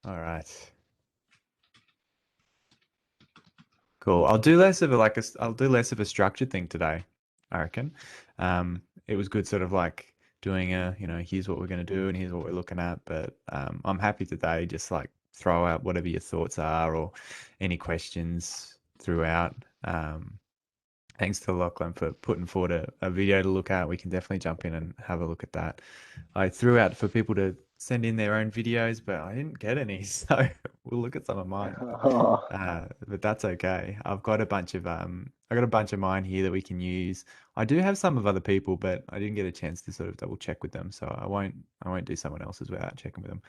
All right. Cool. I'll do less of a structured thing today, I reckon. It was good sort of like doing here's what we're going to do and here's what we're looking at. But I'm happy today, just like throw out whatever your thoughts are or any questions throughout. Thanks to Lachlan for putting forward a video to look at. We can definitely jump in and have a look at that. I threw out for people to send in their own videos, but I didn't get any, so we'll look at some of mine. But that's okay. I got a bunch of mine here that we can use. I do have some of other people, but I didn't get a chance to sort of double check with them, so I won't do someone else's without checking with them.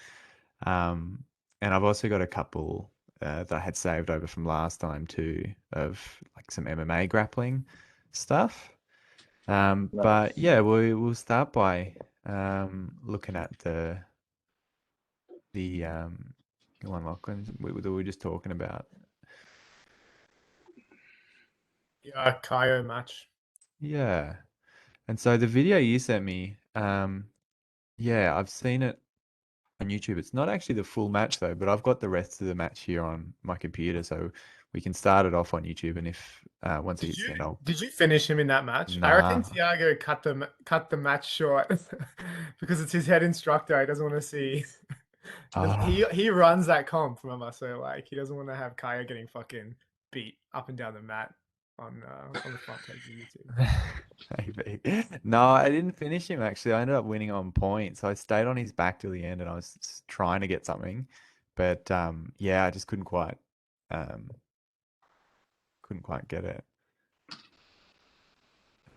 Um, and I've also got a couple that I had saved over from last time too, of like some MMA grappling stuff. But Nice. yeah, we'll start by looking at the one Lachlan that we were just talking about. Yeah, Kaio match. Yeah. And so the video you sent me, yeah, I've seen it on YouTube. It's not actually the full match though, but I've got the rest of the match here on my computer, so we can start it off on YouTube. And if once it Did hits the you end, I'll did you finish him in that match? I reckon nah. Tiago cut the match short because it's his head instructor. He doesn't want to see. He runs that comp, remember? So like he doesn't want to have Kaya getting fucking beat up and down the mat on the front page of YouTube. Maybe. No, I didn't finish him actually. I ended up winning on points. So I stayed on his back till the end and I was trying to get something. But yeah, I just um couldn't quite get it.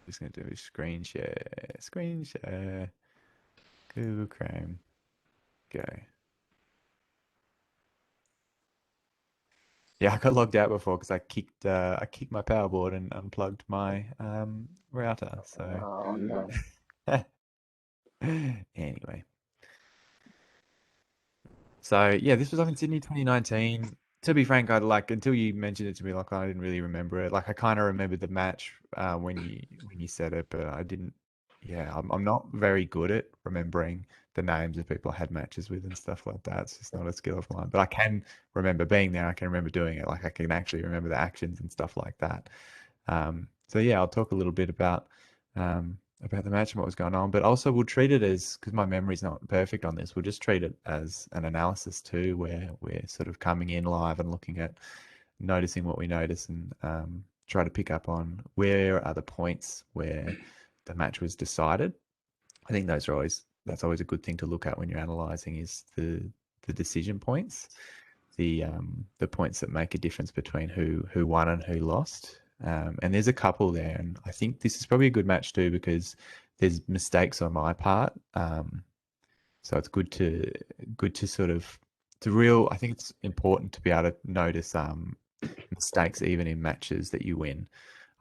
Just gonna do a screen share, Google Chrome, go. Yeah, I got logged out before because I kicked my power board and unplugged my router. So Oh no. anyway, so yeah, this was up in Sydney 2019. To be frank, I like until you mentioned it to me, like I didn't really remember it. Like I kind of remember the match when you said it, but I didn't. Yeah, I'm not very good at remembering the names of people I had matches with and stuff like that. It's just not a skill of mine. But I can remember being there. I can remember doing it. Like I can actually remember the actions and stuff like that. So yeah, I'll talk a little bit about the match and what was going on, but also we'll treat it as, because my memory's not perfect on this, we'll just treat it as an analysis too, where we're sort of coming in live and looking at noticing what we notice and try to pick up on where are the points where the match was decided. I think that's always a good thing to look at when you're analyzing is the decision points, the points that make a difference between who won and who lost. And there's a couple there, and I think this is probably a good match too because there's mistakes on my part. So it's good to sort of I think it's important to be able to notice mistakes even in matches that you win.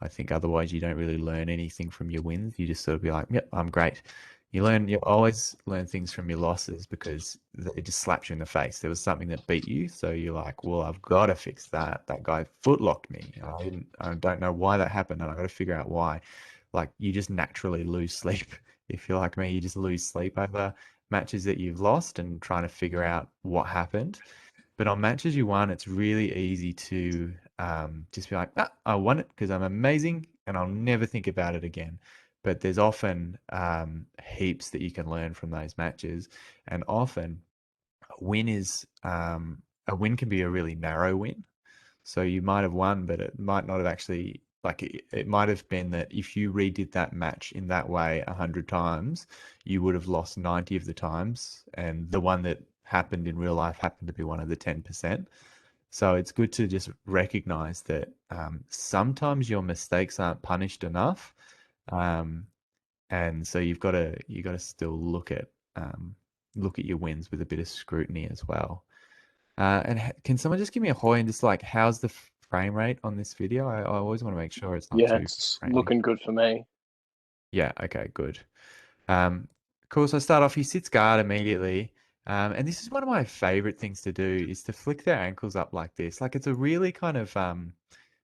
I think otherwise you don't really learn anything from your wins. You just sort of be like, "Yep, I'm great." You always learn things from your losses because it just slaps you in the face. There was something that beat you, so you're like, "Well, I've got to fix that. That guy footlocked me. I don't know why that happened, and I got to figure out why." Like you just naturally lose sleep. If you're like me, you just lose sleep over matches that you've lost and trying to figure out what happened. But on matches you won, it's really easy to just be like, I won it because I'm amazing and I'll never think about it again. But there's often heaps that you can learn from those matches. And often a win can be a really narrow win. So you might have won, but it might not have actually, like, it might have been that if you redid that match in that way 100 times, you would have lost 90 of the times. And the one that happened in real life happened to be one of the 10%. So it's good to just recognize that sometimes your mistakes aren't punished enough. Um, and so you got to still look at your wins with a bit of scrutiny as well. And can someone just give me a hoy and just like, how's the frame rate on this video? I always want to make sure it's not Yeah, too it's framey. looking good for me. Yeah, okay, good. Cool. So I start off, he sits guard immediately. And this is one of my favorite things to do is to flick their ankles up like this. Like it's a really kind of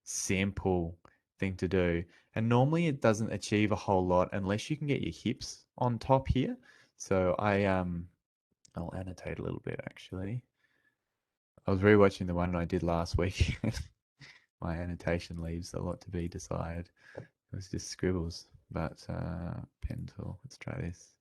simple thing to do. And normally it doesn't achieve a whole lot unless you can get your hips on top here. So I'll annotate a little bit actually. I was rewatching the one I did last week. My annotation leaves a lot to be desired. It was just scribbles, but pen tool. Let's try this.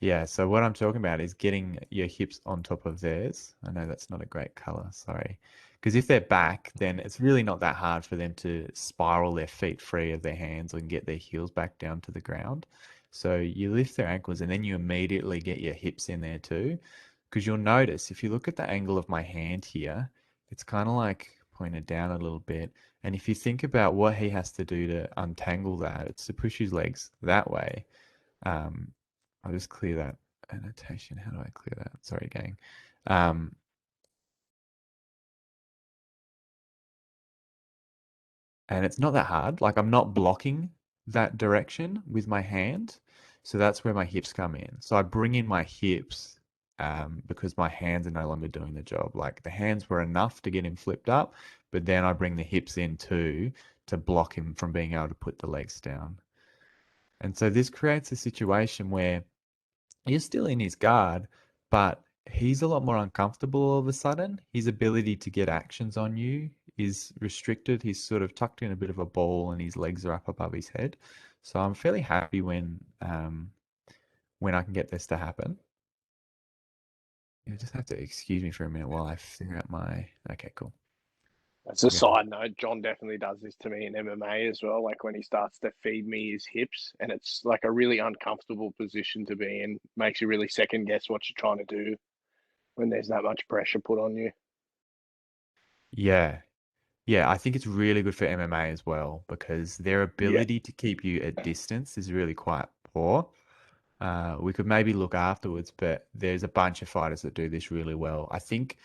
Yeah, so what I'm talking about is getting your hips on top of theirs. I know that's not a great color, sorry. Because if they're back, then it's really not that hard for them to spiral their feet free of their hands and get their heels back down to the ground. So you lift their ankles and then you immediately get your hips in there too. Because you'll notice if you look at the angle of my hand here, it's kind of like pointed down a little bit. And if you think about what he has to do to untangle that, it's to push his legs that way. Um, I'll just clear that annotation. How do I clear that? Sorry, gang. Um, and it's not that hard. Like I'm not blocking that direction with my hand. So that's where my hips come in. So I bring in my hips because my hands are no longer doing the job. Like the hands were enough to get him flipped up, but then I bring the hips in too to block him from being able to put the legs down. And so this creates a situation where you're still in his guard, but he's a lot more uncomfortable all of a sudden. His ability to get actions on you is restricted. He's sort of tucked in a bit of a ball and his legs are up above his head. So I'm fairly happy when I can get this to happen. You just have to excuse me for a minute while I figure out my. Okay, cool. As a Yeah. side note, John definitely does this to me in MMA as well. Like when he starts to feed me his hips, and it's like a really uncomfortable position to be in, makes you really second guess what you're trying to do when there's that much pressure put on you. Yeah. Yeah, I think it's really good for MMA as well because their Yeah, ability to keep you at distance is really quite poor. We could maybe look afterwards, but there's a bunch of fighters that do this really well. I think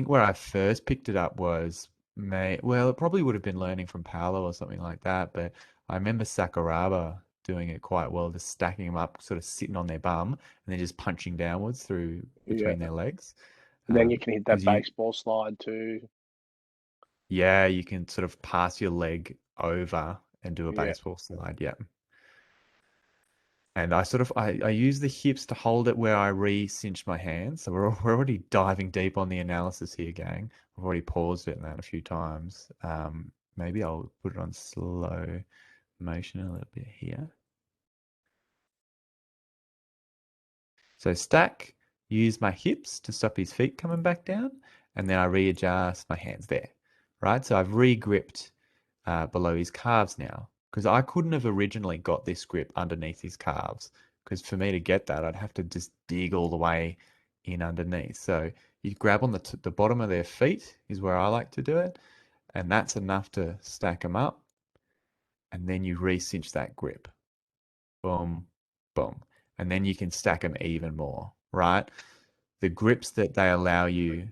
where I first picked it up was well, it probably would have been learning from Paolo or something like that, but I remember Sakuraba doing it quite well, just stacking them up, sort of sitting on their bum and then just punching downwards through yeah. between their legs. And then you can hit that Because baseball slide too. yeah, you can sort of pass your leg over and do a Yeah, baseball slide. Yeah. And I use the hips to hold it where I re-cinch my hands. So we're already diving deep on the analysis here, gang. I've already paused it in that a few times. Maybe I'll put it on slow motion a little bit here. So stack, use my hips to stop his feet coming back down, and then I readjust my hands there, right? So I've re-gripped below his calves now because I couldn't have originally got this grip underneath his calves because for me to get that, I'd have to just dig all the way in underneath. So you grab on the bottom of their feet is where I like to do it, and that's enough to stack them up, and then you re-cinch that grip. Boom, boom. And then you can stack them even more, right? The grips that they allow you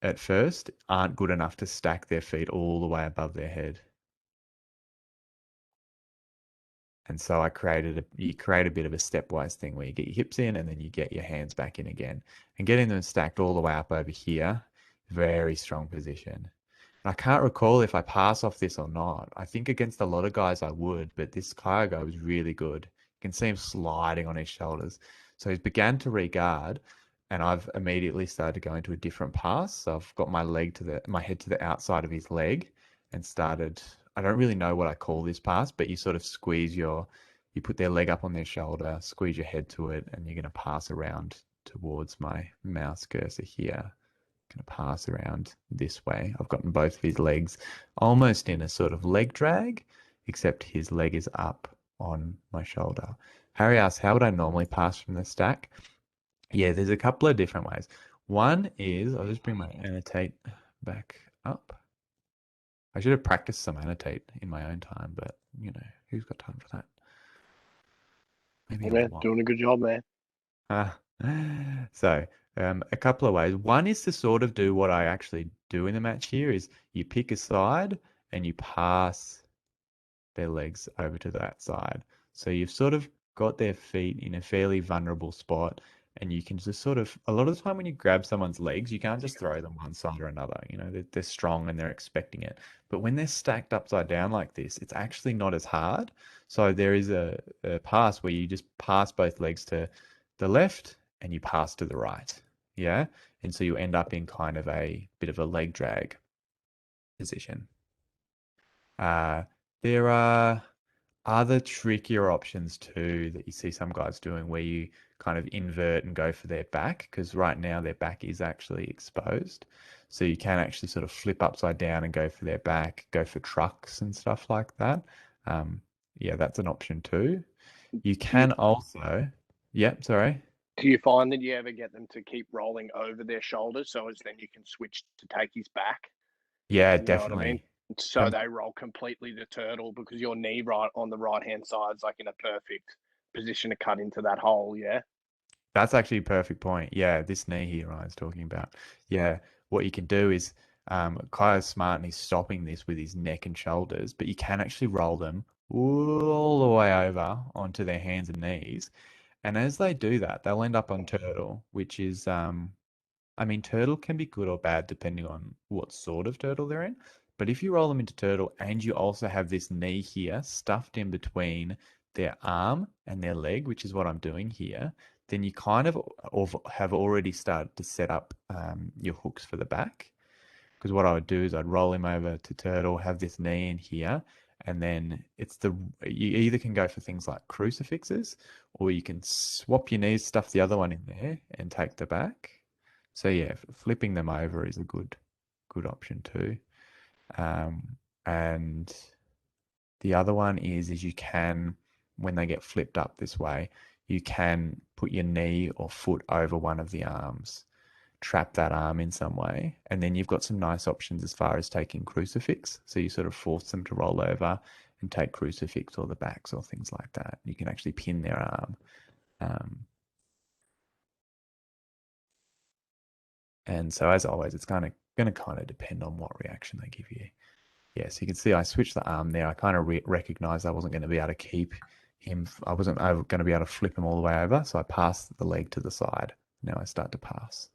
at first aren't good enough to stack their feet all the way above their head. And so you create a bit of a stepwise thing where you get your hips in and then you get your hands back in again. And getting them stacked all the way up over here, very strong position. I can't recall if I pass off this or not. I think against a lot of guys I would, but this Kaya guy was really good. You can see him sliding on his shoulders. So he's began to regard, and I've immediately started to go into a different pass. So I've got my head to the outside of his leg and started. I don't really know what I call this pass, but you sort of you put their leg up on their shoulder, squeeze your head to it, and you're going to pass around towards my mouse cursor here. Going to pass around this way. I've gotten both of his legs almost in a sort of leg drag, except his leg is up on my shoulder. Harry asks, how would I normally pass from the stack? Yeah, there's a couple of different ways. One is, I'll just bring my annotate back up. I should have practiced some annotate in my own time, but who's got time for that? Maybe a yeah, lot. doing a good job, man. So, a couple of ways. One is to sort of do what I actually do in the match here is you pick a side and you pass their legs over to that side. So you've sort of got their feet in a fairly vulnerable spot and you can just sort of, a lot of the time when you grab someone's legs, you can't just throw them one side or another. They're strong and they're expecting it. But when they're stacked upside down like this, it's actually not as hard. So there is a pass where you just pass both legs to the left and you pass to the right. Yeah. and so you end up in kind of a bit of a leg drag position. There are other trickier options too that you see some guys doing where you kind of invert and go for their back, because right now their back is actually exposed. So you can actually sort of flip upside down and go for their back, go for trucks and stuff like that. Yeah, that's an option too. You can also, yeah, sorry. Do you find that you ever get them to keep rolling over their shoulders so as then you can switch to take his back? Yeah, You know what I mean? definitely. So they roll completely to turtle because your knee right on the right hand side is like in a perfect position to cut into that hole. Yeah. That's actually a perfect point. Yeah, this knee here I was talking about. Yeah, what you can do is Kai's smart and he's stopping this with his neck and shoulders, but you can actually roll them all the way over onto their hands and knees. And as they do that, they'll end up on turtle, which is I mean, turtle can be good or bad depending on what sort of turtle they're in. But if you roll them into turtle and you also have this knee here stuffed in between their arm and their leg, which is what I'm doing here, then you kind of have already started to set up your hooks for the back. Because what I would do is I'd roll him over to turtle, have this knee in here, and then you either can go for things like crucifixes, or you can swap your knees, stuff the other one in there, and take the back. So yeah, flipping them over is a good option too. And the other one is you can, when they get flipped up this way, you can put your knee or foot over one of the arms, trap that arm in some way, and then you've got some nice options as far as taking crucifix. So you sort of force them to roll over and take crucifix or the backs or things like that. You can actually pin their arm. And so as always, it's kind of going to kind of depend on what reaction they give you. Yeah, so you can see I switched the arm there. I kind of recognized I wasn't going to be able to keep him. I wasn't going to be able to flip him all the way over. So I passed the leg to the side. Now I start to pass.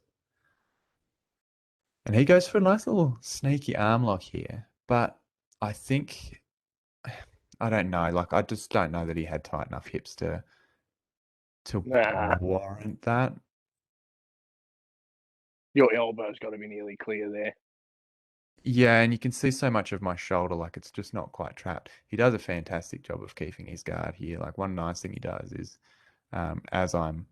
And he goes for a nice little sneaky arm lock here. But I think, I don't know. Like, I just don't know that he had tight enough hips to Nah, warrant that. your elbow's got to be nearly clear there. Yeah, and you can see so much of my shoulder, like it's just not quite trapped. He does a fantastic job of keeping his guard here. Like one nice thing he does is as I'm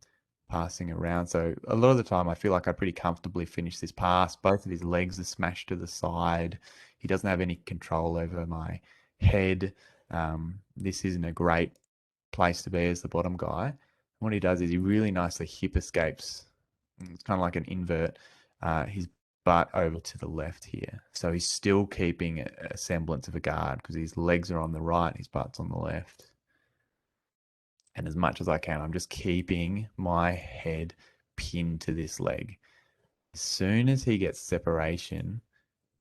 passing around. So a lot of the time I feel like I pretty comfortably finish this pass. Both of his legs are smashed to the side. He doesn't have any control over my head. This isn't a great place to be as the bottom guy. What he does is he really nicely hip escapes. It's kind of like an invert. His butt over to the left here. So he's still keeping a semblance of a guard because his legs are on the right, his butt's on the left. And as much as I can, I'm just keeping my head pinned to this leg. As soon as he gets separation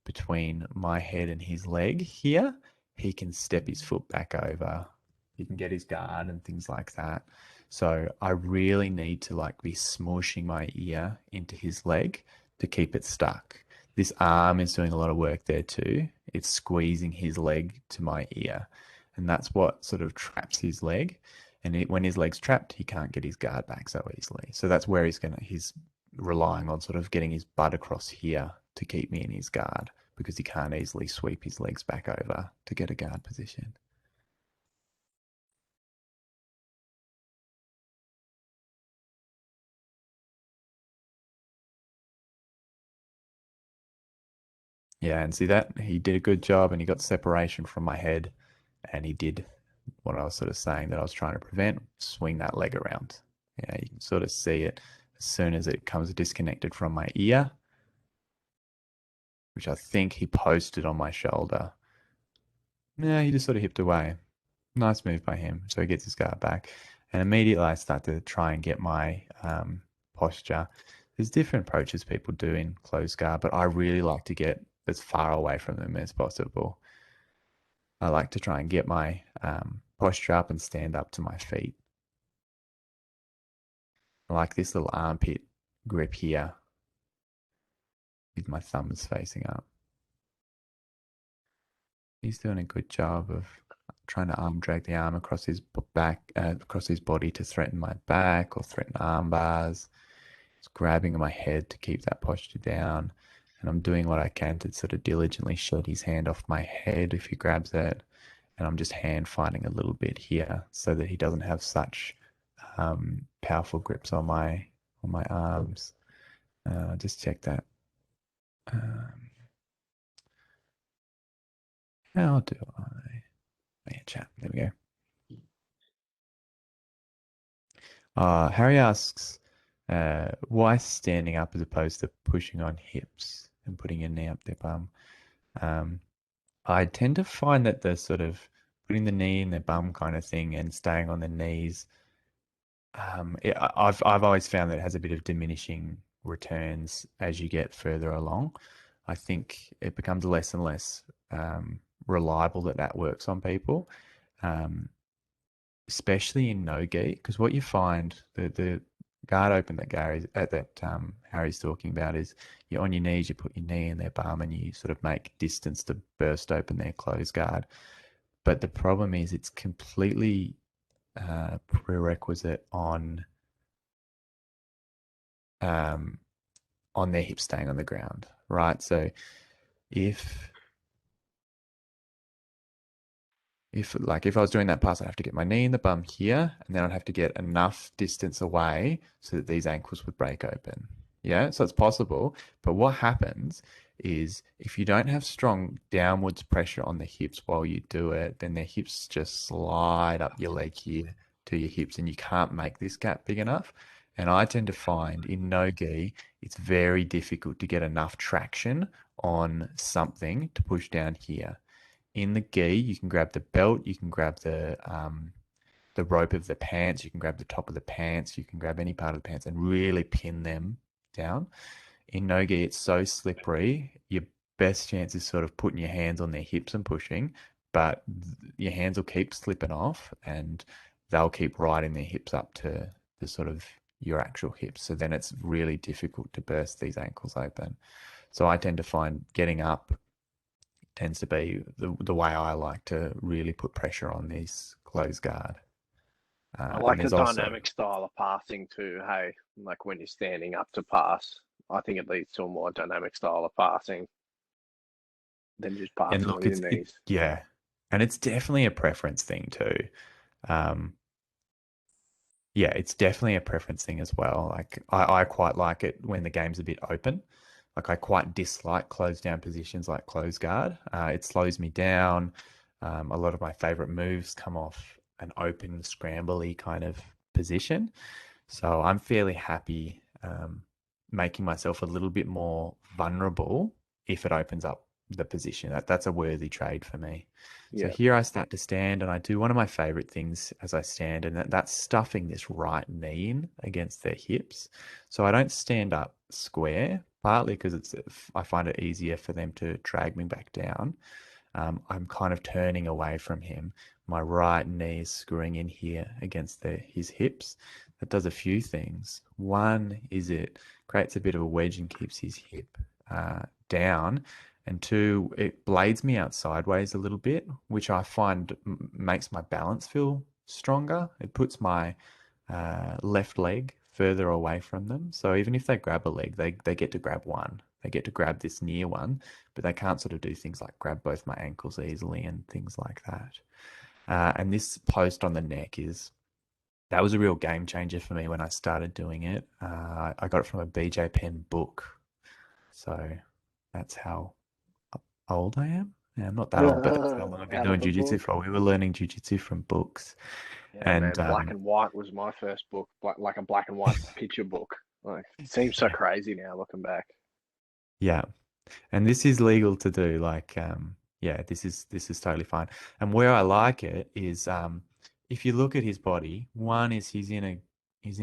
between my head and his leg here, he can step his foot back over. He can get his guard and things like that. So I really need to like be smooshing my ear into his leg to keep it stuck. This arm is doing a lot of work there too. It's squeezing his leg to my ear. And that's what sort of traps his leg. And when his leg's trapped, he can't get his guard back so easily. So that's where he's relying on sort of getting his butt across here to keep me in his guard because he can't easily sweep his legs back over to get a guard position. Yeah, and see that he did a good job and he got separation from my head and he did what I was sort of saying that I was trying to prevent, swing that leg around. Yeah, you can sort of see it as soon as it comes disconnected from my ear, which I think he posted on my shoulder. Yeah, he just sort of hipped away. Nice move by him. So he gets his guard back. And immediately I start to try and get my posture. There's different approaches people do in closed guard, but I really like to get as far away from them as possible. I like to try and get my posture up and stand up to my feet. I like this little armpit grip here with my thumbs facing up. He's doing a good job of trying to arm drag the arm across his back, across his body to threaten my back or threaten arm bars. It's grabbing my head to keep that posture down. And I'm doing what I can to sort of diligently shed his hand off my head if he grabs it. And I'm just hand fighting a little bit here so that he doesn't have such powerful grips on my arms. Just check that. How do I? Oh, yeah, chat. There we go. Harry asks, why standing up as opposed to pushing on hips and putting your knee up their bum? I tend to find that the sort of putting the knee in their bum kind of thing and staying on the knees, I've always found that it has a bit of diminishing returns as you get further along. I think it becomes less and less reliable that works on people, especially in no gi. Because what you find, the guard open that Harry's talking about is you're on your knees, you put your knee in their bum, and you sort of make distance to burst open their closed guard. But the problem is it's completely prerequisite on their hips staying on the ground, right? So if if I was doing that pass, I'd have to get my knee in the bum here, and then I'd have to get enough distance away so that these ankles would break open. Yeah, so it's possible. But what happens is if you don't have strong downwards pressure on the hips while you do it, then their hips just slide up your leg here to your hips, and you can't make this gap big enough. And I tend to find in no gi, it's very difficult to get enough traction on something to push down here. In the gi, you can grab the belt, you can grab the rope of the pants, you can grab the top of the pants, you can grab any part of the pants and really pin them down. In no gi, it's so slippery. Your best chance is sort of putting your hands on their hips and pushing, but your hands will keep slipping off and they'll keep riding their hips up to the sort of your actual hips. So then it's really difficult to burst these ankles open. So I tend to find getting up tends to be the way I like to really put pressure on this closed guard. I And like the there's also, dynamic style of passing too. Hey, like when you're standing up to pass, I think it leads to a more dynamic style of passing than just and passing look, with your knees. yeah, and it's definitely a preference thing too. Um, yeah, it's definitely a preference thing as well. Like I quite like it when the game's a bit open. Like I quite dislike closed down positions like closed guard. It slows me down. A lot of my favorite moves come off an open, scrambly kind of position. So I'm fairly happy making myself a little bit more vulnerable if it opens up the position. That's a worthy trade for me. So Yeah, here I start to stand and I do one of my favorite things as I stand, and that's stuffing this right knee in against their hips. So I don't stand up square, partly because I find it easier for them to drag me back down. I'm kind of turning away from him. My right knee is screwing in here against his hips. That does a few things. One is it creates a bit of a wedge and keeps his hip down. And two, it blades me out sideways a little bit, which I find makes my balance feel stronger. It puts my left leg further away from them. So even if they grab a leg, they get to grab one. They get to grab this near one, but they can't sort of do things like grab both my ankles easily and things like that. And this post on the neck that was a real game changer for me when I started doing it. I got it from a BJ Penn book. So that's how old I am. Yeah, I'm not that old, but that's how long I've been out of doing the jiu-jitsu book. for. We were learning jiu-jitsu from books. Yeah, And man. Black and White was my first book, like a black and white picture book. Like, it seems so crazy now looking back. yeah, and this is legal to do. Like, yeah, this is totally fine. And where I like it is, if you look at his body, one is he's in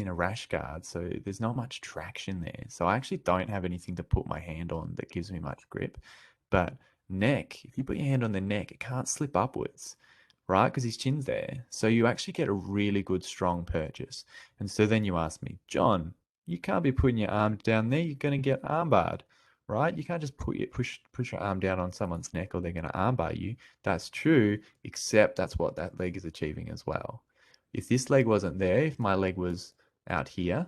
a rash guard, so there's not much traction there. So I actually don't have anything to put my hand on that gives me much grip. But neck, if you put your hand on the neck, it can't slip upwards, right? Because his chin's there. So you actually get a really good strong purchase. And so then you ask me, John, you can't be putting your arm down there. You're going to get armbarred, right? You can't just push your arm down on someone's neck or they're going to armbar you. That's true, except that's what that leg is achieving as well. If this leg wasn't there, if my leg was out here,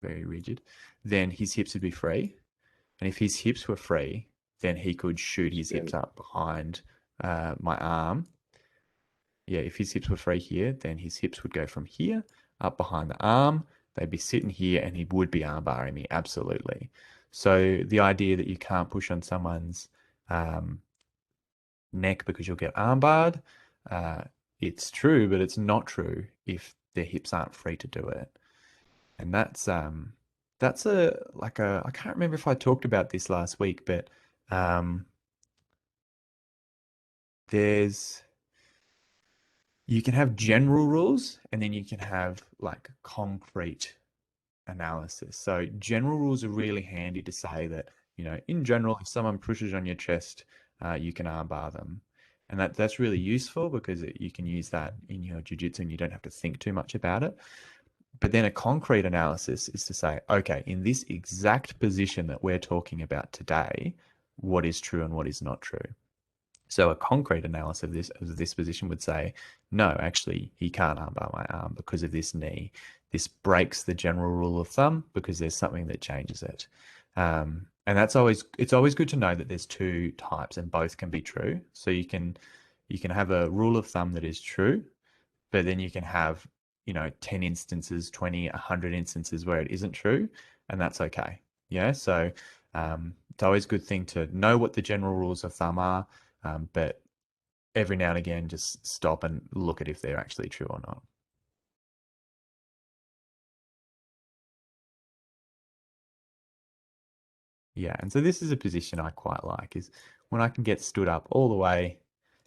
very rigid, then his hips would be free. And if his hips were free, then he could shoot his hips up behind my arm. Yeah, if his hips were free here, then his hips would go from here up behind the arm. They'd be sitting here and he would be arm barring me, absolutely. So the idea that you can't push on someone's neck because you'll get arm barred, it's true, but it's not true if their hips aren't free to do it. And that's I can't remember if I talked about this last week, but there's you can have general rules and then you can have like concrete analysis. So general rules are really handy to say that, you know, in general, if someone pushes on your chest, you can armbar them. And that's really useful because you can use that in your jiu-jitsu and you don't have to think too much about it. But then a concrete analysis is to say, okay, in this exact position that we're talking about today, what is true and what is not true? So a concrete analysis of this position would say, no, actually, he can't armbar my arm because of this knee. This breaks the general rule of thumb because there's something that changes it. And it's always good to know that there's two types and both can be true. So you can have a rule of thumb that is true, but then you can have, you know, 10 instances, 20, 100 instances where it isn't true, and that's okay. Yeah. So it's always a good thing to know what the general rules of thumb are, but every now and again, just stop and look at if they're actually true or not. Yeah, and so this is a position I quite like, is when I can get stood up all the way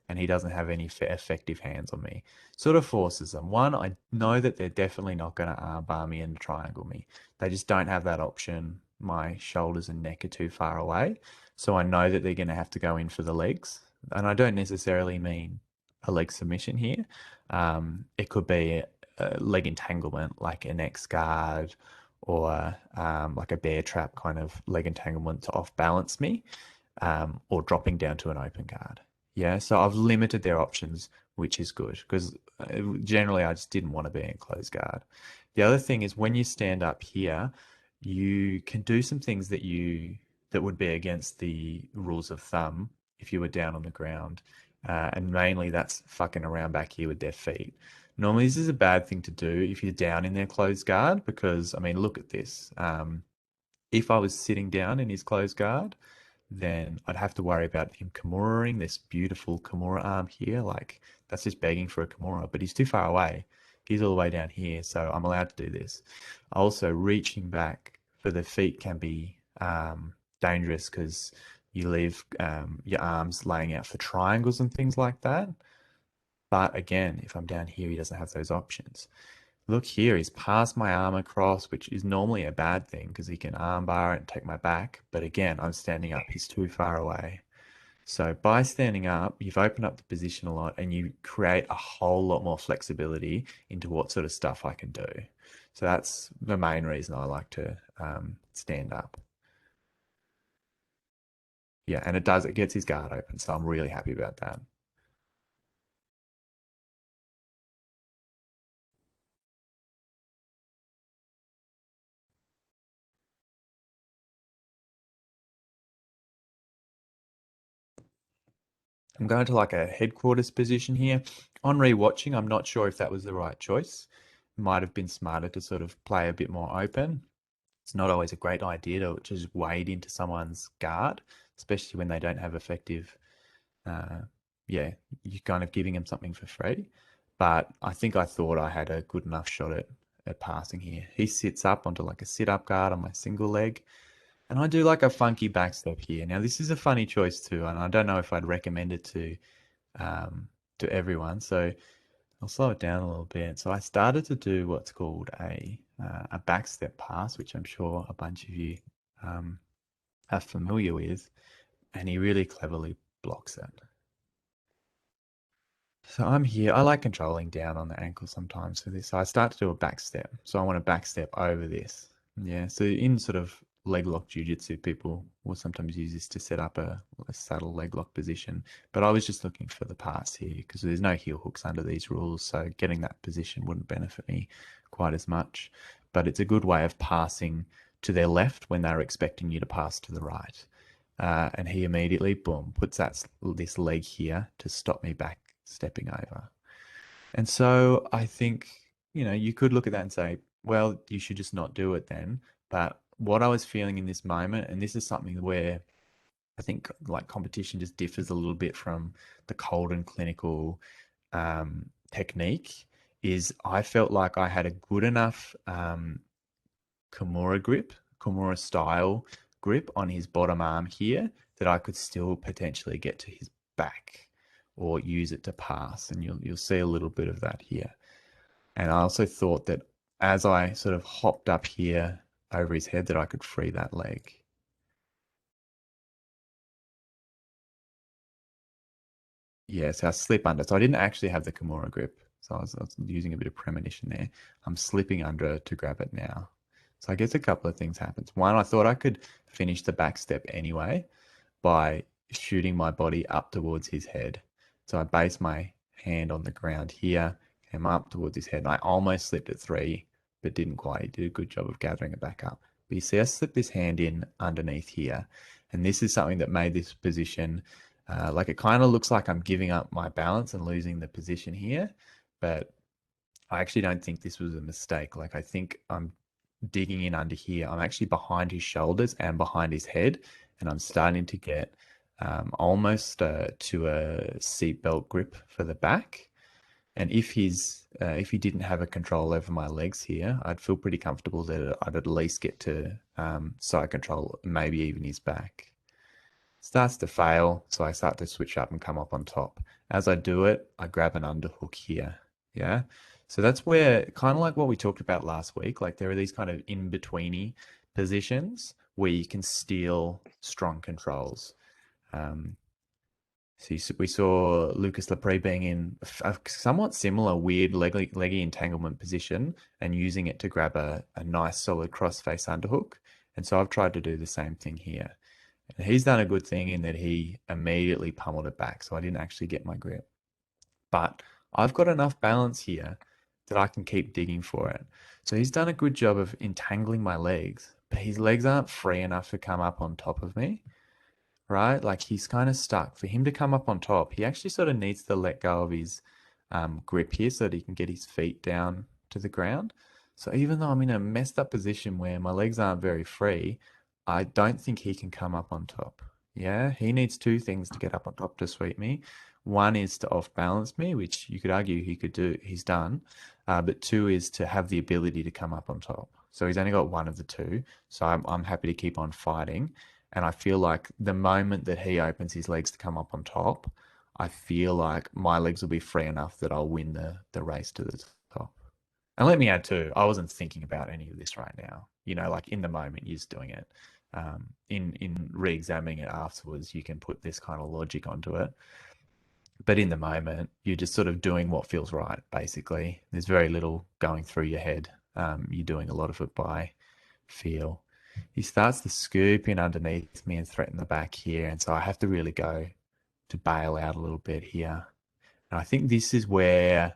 and he doesn't have any effective hands on me. Sort of forces them. One, I know that they're definitely not going to armbar me and triangle me. They just don't have that option. My shoulders and neck are too far away. So I know that they're going to have to go in for the legs. And I don't necessarily mean a leg submission here. It could be a leg entanglement, like an X guard or like a bear trap kind of leg entanglement to off balance me, or dropping down to an open guard. Yeah, so I've limited their options, which is good because generally I just didn't want to be in closed guard. The other thing is when you stand up here, you can do some things that would be against the rules of thumb if you were down on the ground, and mainly that's fucking around back here with their feet. Normally, this is a bad thing to do if you're down in their closed guard because, I mean, look at this. If I was sitting down in his closed guard, then I'd have to worry about him Kimura-ing this beautiful Kimura arm here. Like, that's just begging for a Kimura, but he's too far away. He's all the way down here, so I'm allowed to do this. Also, reaching back for the feet can be dangerous because you leave your arms laying out for triangles and things like that. But again, if I'm down here, he doesn't have those options. Look here, he's passed my arm across, which is normally a bad thing because he can armbar it and take my back. But again, I'm standing up, he's too far away. So by standing up, you've opened up the position a lot and you create a whole lot more flexibility into what sort of stuff I can do. So that's the main reason I like to stand up. Yeah, and it gets his guard open. So I'm really happy about that. I'm going to like a headquarters position here. On rewatching, I'm not sure if that was the right choice. Might have been smarter to sort of play a bit more open. It's not always a great idea to just wade into someone's guard, especially when they don't have effective, yeah, you're kind of giving them something for free. But I think I thought I had a good enough shot at passing here. He sits up onto like a sit-up guard on my single leg. And I do like a funky backstep here. Now, this is a funny choice too, and I don't know if I'd recommend it to everyone. So I'll slow it down a little bit. So I started to do what's called a backstep pass, which I'm sure a bunch of you are familiar with, and he really cleverly blocks it. So I'm here. I like controlling down on the ankle sometimes for this. So I start to do a backstep. So I want to backstep over this. Yeah. So in sort of leg lock jiu-jitsu, people will sometimes use this to set up a saddle leg lock position. But I was just looking for the pass here because there's no heel hooks under these rules. So getting that position wouldn't benefit me quite as much. but it's a good way of passing to their left when they're expecting you to pass to the right. And he immediately, boom, puts this leg here to stop me back stepping over. And so I think, you could look at that and say, well, you should just not do it then. But what I was feeling in this moment, and this is something where I think like competition just differs a little bit from the cold and clinical technique, is I felt like I had a good enough Kimura style grip on his bottom arm here that I could still potentially get to his back or use it to pass. And you'll see a little bit of that here. And I also thought that as I sort of hopped up here over his head, that I could free that leg. Yeah, so I slip under. So I didn't actually have the Kimura grip. So I was using a bit of premonition there. I'm slipping under to grab it now. So I guess a couple of things happened. One, I thought I could finish the back step anyway by shooting my body up towards his head. So I based my hand on the ground here, came up towards his head, and I almost slipped at 3, but didn't quite. He did a good job of gathering it back up. But you see, I slipped this hand in underneath here, and this is something that made this position like it kind of looks like I'm giving up my balance and losing the position here, but I actually don't think this was a mistake. Like I think I'm digging in under here. I'm actually behind his shoulders and behind his head, and I'm starting to get almost to a seatbelt grip for the back. And if he didn't have a control over my legs here, I'd feel pretty comfortable that I'd at least get to side control, maybe even his back. Starts to fail, so I start to switch up and come up on top. As I do it, I grab an underhook here. Yeah. So that's where, kind of like what we talked about last week, like there are these kind of in-betweeny positions where you can steal strong controls. So we saw Lucas Lepre being in a somewhat similar weird leggy entanglement position and using it to grab a nice solid cross-face underhook. And so I've tried to do the same thing here. And he's done a good thing in that he immediately pummeled it back, so I didn't actually get my grip. But I've got enough balance here that I can keep digging for it. So he's done a good job of entangling my legs, but his legs aren't free enough to come up on top of me, right? Like he's kind of stuck. For him to come up on top, he actually sort of needs to let go of his grip here so that he can get his feet down to the ground. So even though I'm in a messed up position where my legs aren't very free, I don't think he can come up on top. Yeah, he needs 2 things to get up on top to sweep me. One is to off balance me, which you could argue he could do, he's done. But 2 is to have the ability to come up on top. So he's only got one of the 2. So I'm happy to keep on fighting. And I feel like the moment that he opens his legs to come up on top, I feel like my legs will be free enough that I'll win the race to the top. And let me add too, I wasn't thinking about any of this right now. Like in the moment, you're just doing it. In re-examining it afterwards, you can put this kind of logic onto it. But in the moment, you're just sort of doing what feels right, basically. There's very little going through your head. You're doing a lot of it by feel. He starts to scoop in underneath me and threaten the back here. And so I have to really go to bail out a little bit here. And I think this is where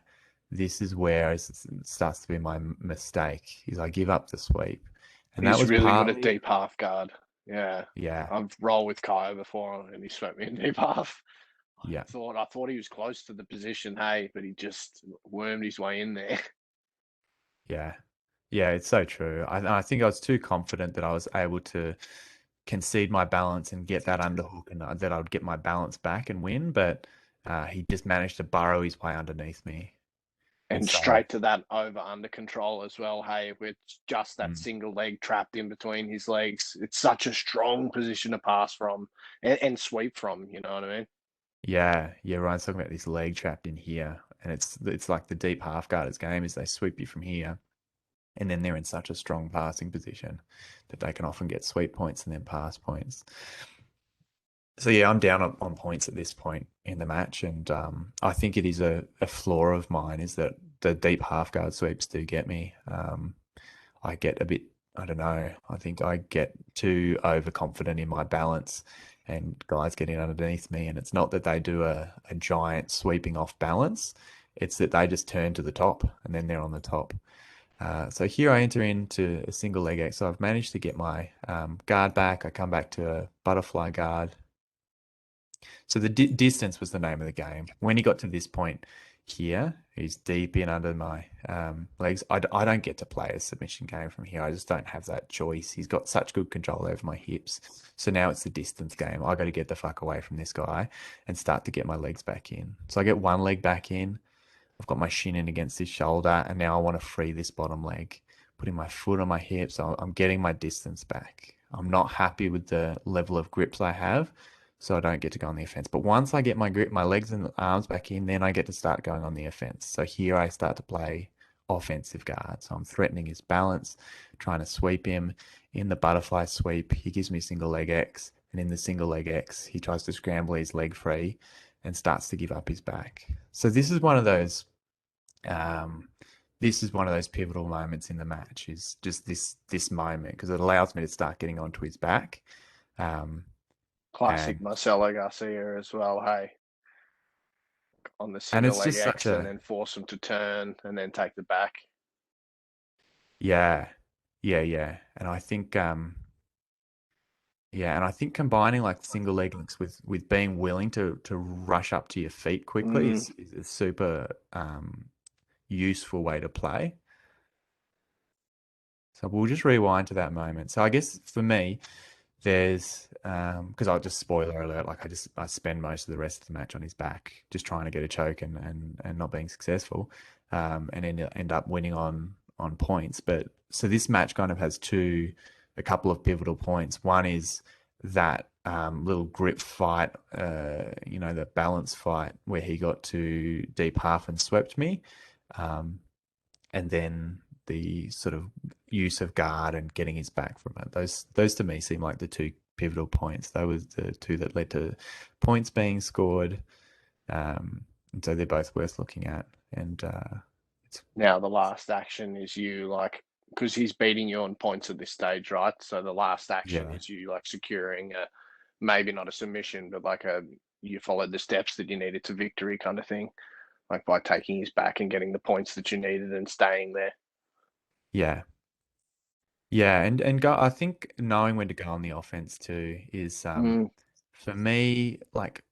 it starts to be my mistake, is I give up the sweep. And He's that was really partly, got a deep half guard. Yeah. yeah, I've rolled with Kaya before and he swept me in deep half. yeah. I thought he was close to the position, hey, but he just wormed his way in there. Yeah. Yeah, it's so true. I think I was too confident that I was able to concede my balance and get that underhook and that I would get my balance back and win. But he just managed to burrow his way underneath me. And And so, straight to that over under control as well, hey, with just that mm, single leg trapped in between his legs. It's such a strong position to pass from and sweep from, you know what I mean? yeah, Ryan's talking about this leg trapped in here. And it's like the deep half guarders game is they sweep you from here. And then they're in such a strong passing position that they can often get sweep points and then pass points. So yeah, I'm down on points at this point in the match, and I think it is a flaw of mine is that the deep half guard sweeps do get me. I get a bit, I don't know, I think I get too overconfident in my balance, and guys get in underneath me, and it's not that they do a giant sweeping off balance, it's that they just turn to the top, and then they're on the top. So here I enter into a single leg X. So I've managed to get my guard back. I come back to a butterfly guard. So the distance was the name of the game. When he got to this point here, he's deep in under my legs. I don't get to play a submission game from here. I just don't have that choice. He's got such good control over my hips. So now it's the distance game. I got to get the fuck away from this guy and start to get my legs back in. So I get one leg back in. I've got my shin in against his shoulder, and now I want to free this bottom leg, putting my foot on my hips. So I'm getting my distance back. I'm not happy with the level of grips I have, so I don't get to go on the offense. But once I get my grip, my legs and arms back in, then I get to start going on the offense. So here I start to play offensive guard. So I'm threatening his balance, trying to sweep him. In the butterfly sweep, he gives me single leg X, and in the single leg X, he tries to scramble his leg free and starts to give up his back. So this is one of those pivotal moments in the match, is just this moment, because it allows me to start getting onto his back. Classic And Marcelo Garcia as well, hey? On the and single it's leg just such X and a then force him to turn and then take the back. yeah, and I think combining like single leg links with being willing to rush up to your feet quickly is a super useful way to play. So we'll just rewind to that moment. So I guess for me, there's because I'll just spoiler alert, like I spend most of the rest of the match on his back, just trying to get a choke and not being successful, and end up winning on points. But so this match kind of has a couple of pivotal points. One is that little grip fight, the balance fight where he got to deep half and swept me, and then the sort of use of guard and getting his back from it. Those to me seem like the two pivotal points. They were the two that led to points being scored. And so they're both worth looking at. And now the last action is you, like, because he's beating you on points at this stage, right? So the last action is you like securing maybe not a submission, but like you followed the steps that you needed to victory kind of thing, like by taking his back and getting the points that you needed and staying there. Yeah. Yeah, and go. I think knowing when to go on the offense too is for me, like,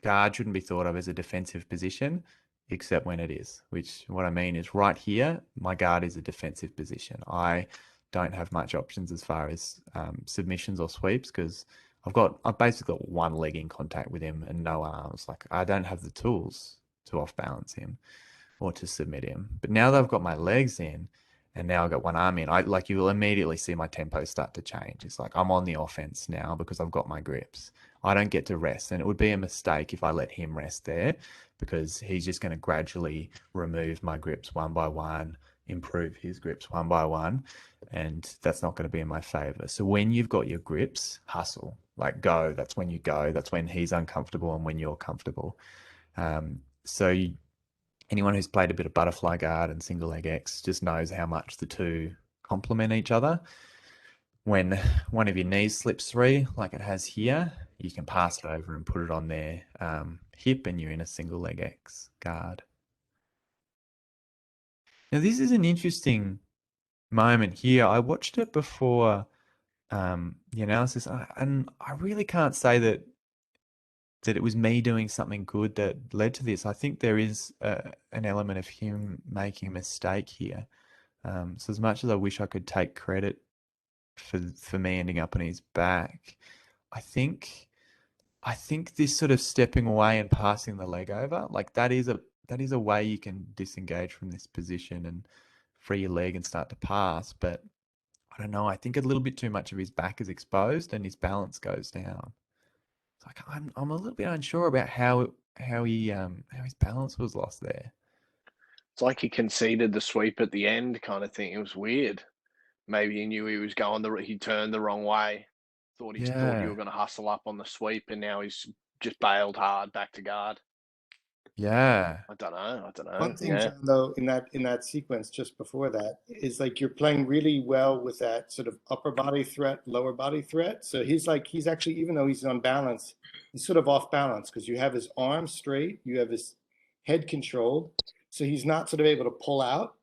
guard shouldn't be thought of as a defensive position, except when it is. Which what I mean is right here, my guard is a defensive position. I don't have much options as far as submissions or sweeps, because I've basically got one leg in contact with him and no arms. Like, I don't have the tools to off balance him or to submit him. But now that I've got my legs in, and now I've got one arm in, you will immediately see my tempo start to change. It's like I'm on the offense now because I've got my grips. I don't get to rest, and it would be a mistake if I let him rest there, because he's just going to gradually remove my grips one by one, improve his grips one by one, and that's not going to be in my favor. So when you've got your grips, hustle, like, go. That's when you go. That's when he's uncomfortable and when you're comfortable. So anyone who's played a bit of butterfly guard and single leg X just knows how much the two complement each other. When one of your knees slips free, like it has here, you can pass it over and put it on their hip, and you're in a single leg X guard. Now, this is an interesting moment here. I watched it before the analysis, and I really can't say that it was me doing something good that led to this. I think there is an element of him making a mistake here. So as much as I wish I could take credit for me ending up on his back, I think this sort of stepping away and passing the leg over, like, that is a way you can disengage from this position and free your leg and start to pass. But I don't know. I think a little bit too much of his back is exposed and his balance goes down. It's like I'm a little bit unsure about how his balance was lost there. It's like he conceded the sweep at the end, kind of thing. It was weird. Maybe he knew he was he turned the wrong way. Thought you were Yeah, going to hustle up on the sweep, and now he's just bailed hard back to guard. yeah, I don't know. One thing, Yeah. Jon, though, in that sequence just before that, is like you're playing really well with that sort of upper body threat, lower body threat. So he's actually, even though he's on balance, he's sort of off balance, because you have his arms straight, you have his head controlled, so he's not sort of able to pull out.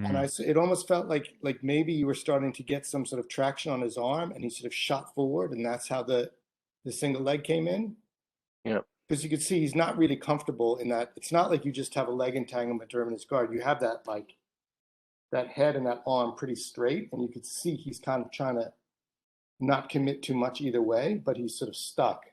And it almost felt like maybe you were starting to get some sort of traction on his arm, and he sort of shot forward, and that's how the single leg came in. Yeah. Because you could see he's not really comfortable in that. It's not like you just have a leg entanglement during his guard. You have that that head and that arm pretty straight, and you could see he's kind of trying to not commit too much either way, but he's sort of stuck.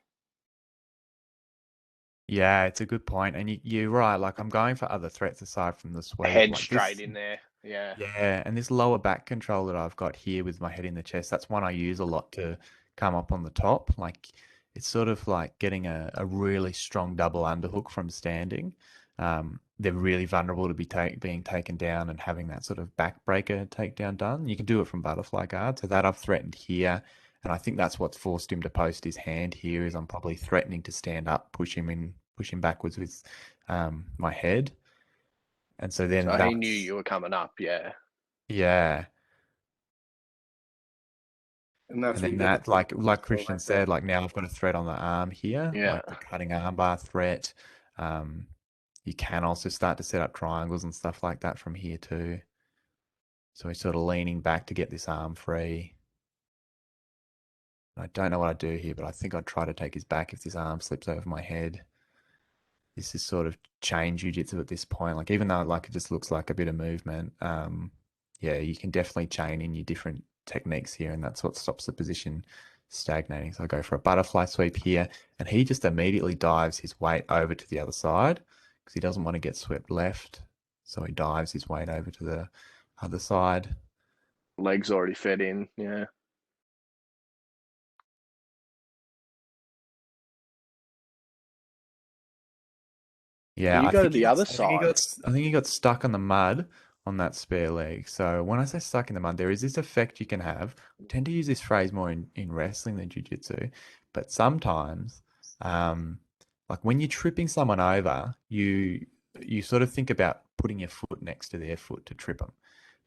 Yeah, it's a good point. And you're right. Like, I'm going for other threats aside from the sweep. Head Like straight this, in there. Yeah. yeah, and this lower back control that I've got here with my head in the chest, that's one I use a lot to come up on the top. Like, it's sort of like getting a really strong double underhook from standing. They're really vulnerable to being taken down and having that sort of backbreaker takedown done. You can do it from butterfly guard. So that I've threatened here. And I think that's what's forced him to post his hand here is I'm probably threatening to stand up, push him backwards with my head. And so then So he knew you were coming up, yeah. Yeah. And that's And then that, like Christian said, like now I've got a threat on the arm here, Yeah. like the cutting armbar threat. You can also start to set up triangles and stuff like that from here too. So he's sort of leaning back to get this arm free. I don't know what I'd do here, but I think I'd try to take his back if this arm slips over my head. This is sort of chain jiu-jitsu at this point. Like even though like it just looks like a bit of movement, yeah, you can definitely chain in your different techniques here, and that's what stops the position stagnating. So I go for a butterfly sweep here, and he just immediately dives his weight over to the other side because he doesn't want to get swept left. So he dives his weight over to the other side. Legs already fed in, yeah. Yeah, you go to the other side. I think he got stuck on the mud on that spare leg. So when I say stuck in the mud, there is this effect you can have. I tend to use this phrase more in wrestling than jiu-jitsu, but sometimes, like when you're tripping someone over, you sort of think about putting your foot next to their foot to trip them.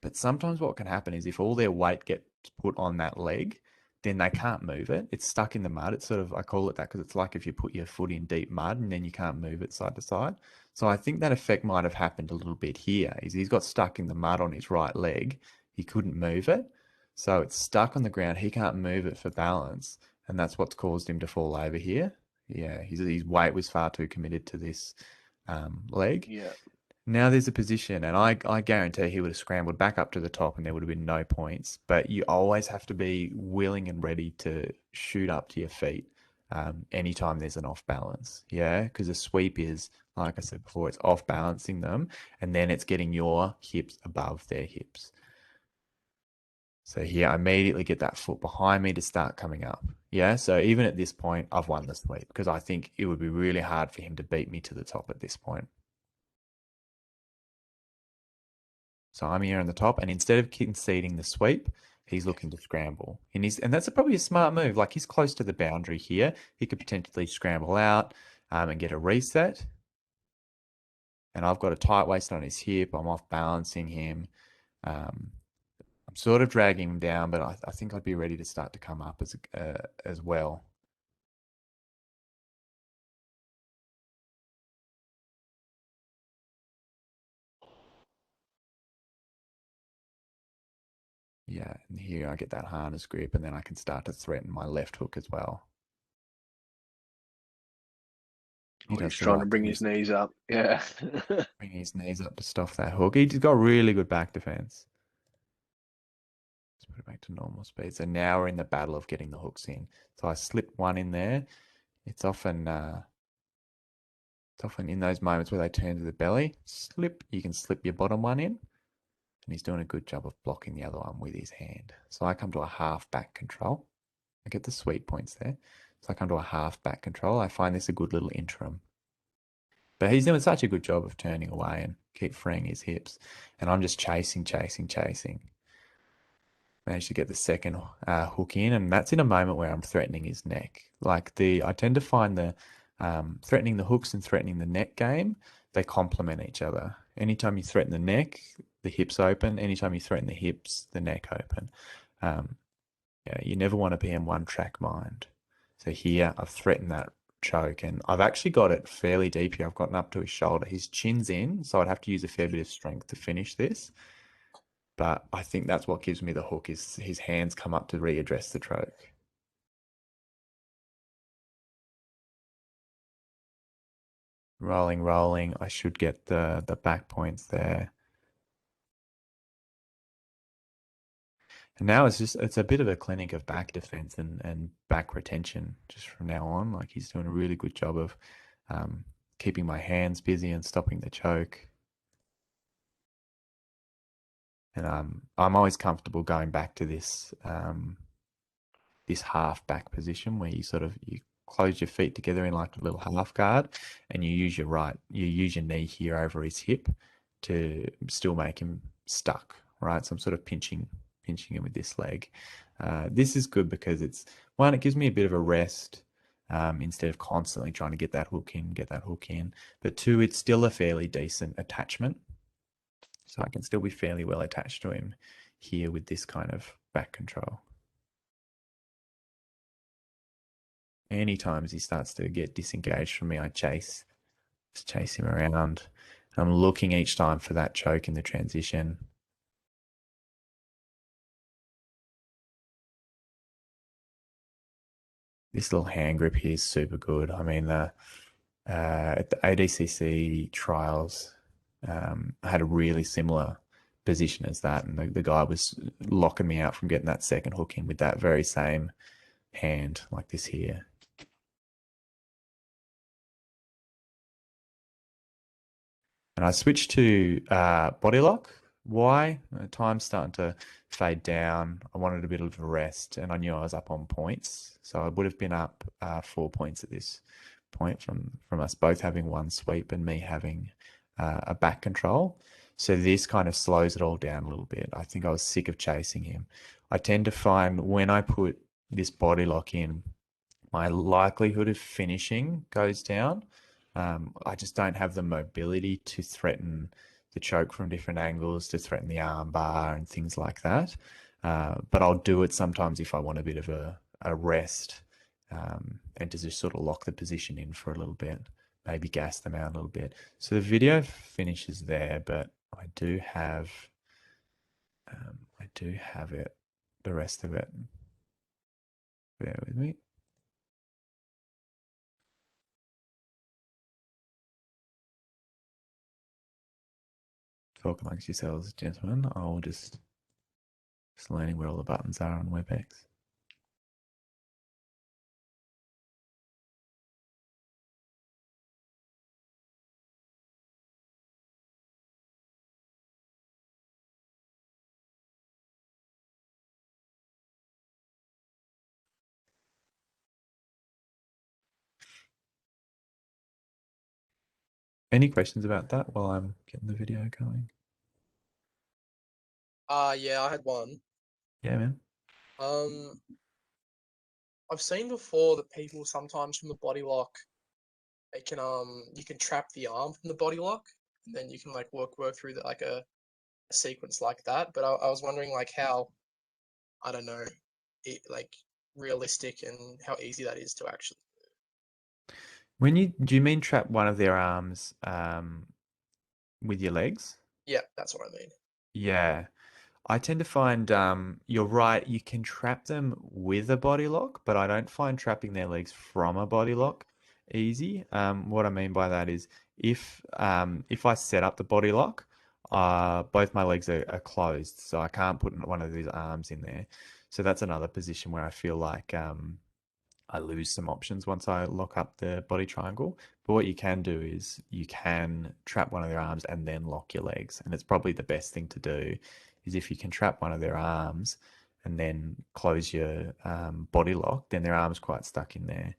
But sometimes what can happen is if all their weight gets put on that leg, then they can't move it. It's stuck in the mud. It's sort of, I call it that because it's like if you put your foot in deep mud and then you can't move it side to side. So I think that effect might have happened a little bit here. Is he's got stuck in the mud on his right leg. He couldn't move it. So it's stuck on the ground. He can't move it for balance. And that's what's caused him to fall over here. Yeah, his weight was far too committed to this leg. Yeah. Now there's a position, and I guarantee he would have scrambled back up to the top and there would have been no points. But you always have to be willing and ready to shoot up to your feet anytime there's an off balance. Yeah, because a sweep is, like I said before, it's off balancing them, and then it's getting your hips above their hips. So here, I immediately get that foot behind me to start coming up. Yeah, so even at this point, I've won the sweep because I think it would be really hard for him to beat me to the top at this point. So I'm here on the top, and instead of conceding the sweep, he's looking to scramble. And that's probably a smart move. Like he's close to the boundary here. He could potentially scramble out and get a reset. And I've got a tight waist on his hip. I'm off balancing him. I'm sort of dragging him down, but I think I'd be ready to start to come up as well. Yeah, and here I get that harness grip, and then I can start to threaten my left hook as well. He's trying to bring his knees up. Yeah. Bring his knees up to stuff that hook. He's got really good back defense. Let's put it back to normal speed. So now we're in the battle of getting the hooks in. So I slipped one in there. It's often in those moments where they turn to the belly, slip, you can slip your bottom one in. And he's doing a good job of blocking the other one with his hand. So I come to a half back control. I get the sweet points there. So I come to a half back control. I find this a good little interim. But he's doing such a good job of turning away and keep freeing his hips. And I'm just chasing. Managed to get the second hook in, and that's in a moment where I'm threatening his neck. I tend to find the threatening the hooks and threatening the neck game, they complement each other. Anytime you threaten the neck, the hips open. Anytime you threaten the hips, the neck open. Yeah, you never want to be in one track mind. So here I've threatened that choke, and I've actually got it fairly deep here. I've gotten up to his shoulder. His chin's in, so I'd have to use a fair bit of strength to finish this. But I think that's what gives me the hook is his hands come up to readdress the choke. Rolling, rolling. I should get the back points there. And now it's a bit of a clinic of back defense and back retention just from now on. Like he's doing a really good job of keeping my hands busy and stopping the choke. And I'm always comfortable going back to this this half back position where you you close your feet together in like a little half guard, and you use your knee here over his hip to still make him stuck, right? So I'm sort of pinching him with this leg. This is good because it gives me a bit of a rest instead of constantly trying to get that hook in. But two, it's still a fairly decent attachment. So I can still be fairly well attached to him here with this kind of back control. Anytime he starts to get disengaged from me, I just chase him around. I'm looking each time for that choke in the transition. This little hand grip here is super good. I mean, at the ADCC trials, I had a really similar position as that, and the guy was locking me out from getting that second hook in with that very same hand like this here. And I switched to body lock. Why? Time's starting to fade down. I wanted a bit of a rest, and I knew I was up on points. So I would have been up 4 points at this point from us both having one sweep and me having a back control. So this kind of slows it all down a little bit. I think I was sick of chasing him. I tend to find when I put this body lock in, my likelihood of finishing goes down. I just don't have the mobility to threaten the choke from different angles, to threaten the arm bar and things like that. But I'll do it sometimes if I want a bit of a rest and to just sort of lock the position in for a little bit, maybe gas them out a little bit. So the video finishes there, but I do have it, the rest of it. Bear with me. Talk amongst yourselves, gentlemen. I'll just learning where all the buttons are on WebEx. Any questions about that while I'm getting the video going? Yeah, I had one. Yeah, man. I've seen before that people sometimes from the body lock, they can you can trap the arm from the body lock, and then you can like work through like a sequence like that. But I was wondering like how, I don't know, like realistic and how easy that is to actually. Do you mean trap one of their arms with your legs? Yeah, that's what I mean. Yeah. I tend to find you're right, you can trap them with a body lock, but I don't find trapping their legs from a body lock easy. What I mean by that is if I set up the body lock, both my legs are closed, so I can't put one of these arms in there. So that's another position where I feel like I lose some options once I lock up the body triangle. But what you can do is you can trap one of their arms and then lock your legs. And it's probably the best thing to do is if you can trap one of their arms and then close your body lock, then their arm's quite stuck in there.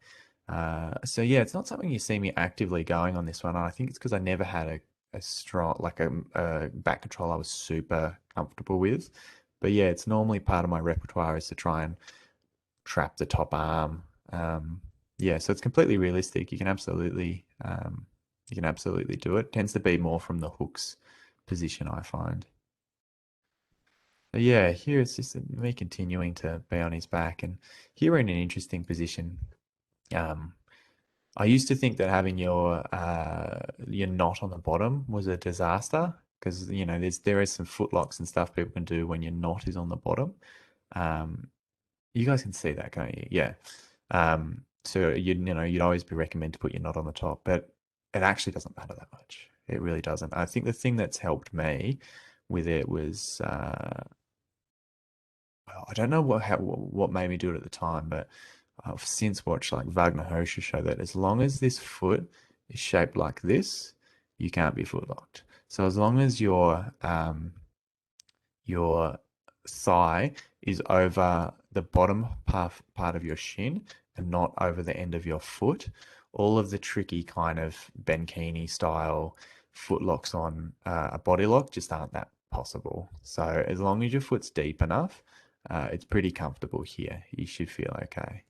So yeah, it's not something you see me actively going on this one. And I think it's because I never had a strong, like a back control I was super comfortable with. But yeah, it's normally part of my repertoire is to try and trap the top arm. Yeah, so it's completely realistic. You can absolutely do it. Tends to be more from the hooks position, I find. But yeah, here it's just me continuing to be on his back, and here we're in an interesting position. I used to think that having your knot on the bottom was a disaster, because you know there is some foot locks and stuff people can do when your knot is on the bottom. You guys can see that, can't you? Yeah. So you know you'd always be recommended to put your knot on the top, but it actually doesn't matter that much. It really doesn't. I think the thing that's helped me with it was well, I don't know what made me do it at the time, but I've since watched like Wagner Hosha show that as long as this foot is shaped like this, you can't be foot locked. So as long as your thigh is over the bottom part of your shin and not over the end of your foot, all of the tricky kind of Benkini style foot locks on a body lock just aren't that possible. So as long as your foot's deep enough, it's pretty comfortable here. You should feel okay.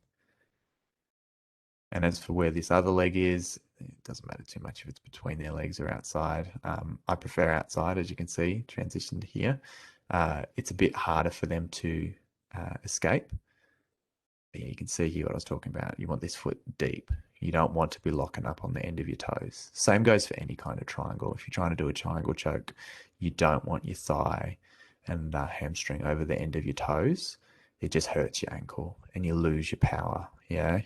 And as for where this other leg is, it doesn't matter too much if it's between their legs or outside. I prefer outside, as you can see, transition to here. It's a bit harder for them to escape. But yeah, you can see here what I was talking about. You want this foot deep. You don't want to be locking up on the end of your toes. Same goes for any kind of triangle. If you're trying to do a triangle choke, you don't want your thigh and hamstring over the end of your toes. It just hurts your ankle and you lose your power. Yeah.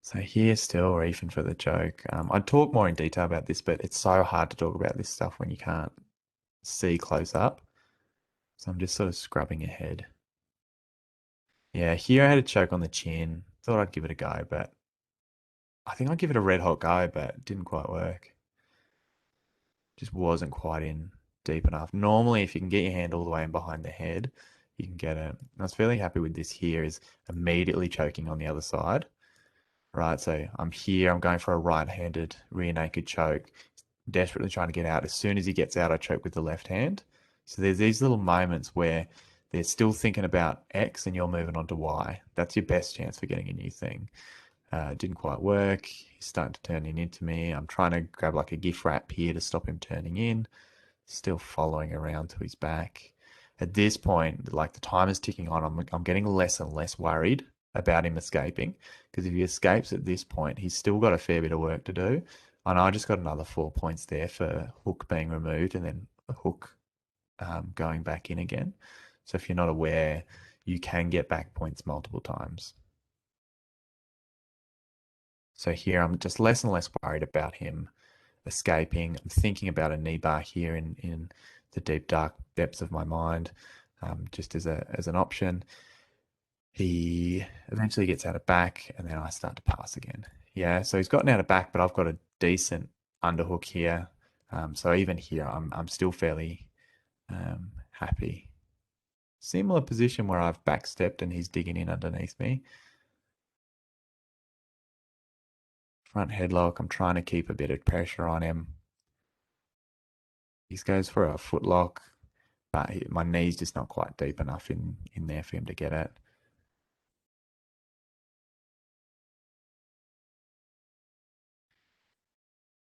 So here still reefing for the choke. I'd talk more in detail about this, but it's so hard to talk about this stuff when you can't see close up. So I'm just sort of scrubbing ahead. Yeah, here I had a choke on the chin. Thought I'd give it a go, but I think I'd give it a red hot go, but it didn't quite work. Just wasn't quite in deep enough. Normally, if you can get your hand all the way in behind the head, you can get it. I was fairly happy with this here, is immediately choking on the other side. Right, so I'm here, I'm going for a right-handed rear naked choke, desperately trying to get out. As soon as he gets out, I choke with the left hand. So there's these little moments where they're still thinking about X and you're moving on to Y. That's your best chance for getting a new thing. It didn't quite work. He's starting to turn into me. I'm trying to grab like a gift wrap here to stop him turning in. Still following around to his back. At this point, like the time is ticking on, I'm getting less and less worried about him escaping, because if he escapes at this point, he's still got a fair bit of work to do. And I just got another 4 points there for hook being removed and then a hook going back in again. So if you're not aware, you can get back points multiple times. So here I'm just less and less worried about him escaping. I'm thinking about a knee bar here in the deep dark depths of my mind, just as an option. He eventually gets out of back, and then I start to pass again. Yeah, so he's gotten out of back, but I've got a decent underhook here. So even here, I'm still fairly happy. Similar position where I've backstepped and he's digging in underneath me. Front headlock, I'm trying to keep a bit of pressure on him. He goes for a foot lock, but my knee's just not quite deep enough in there for him to get it.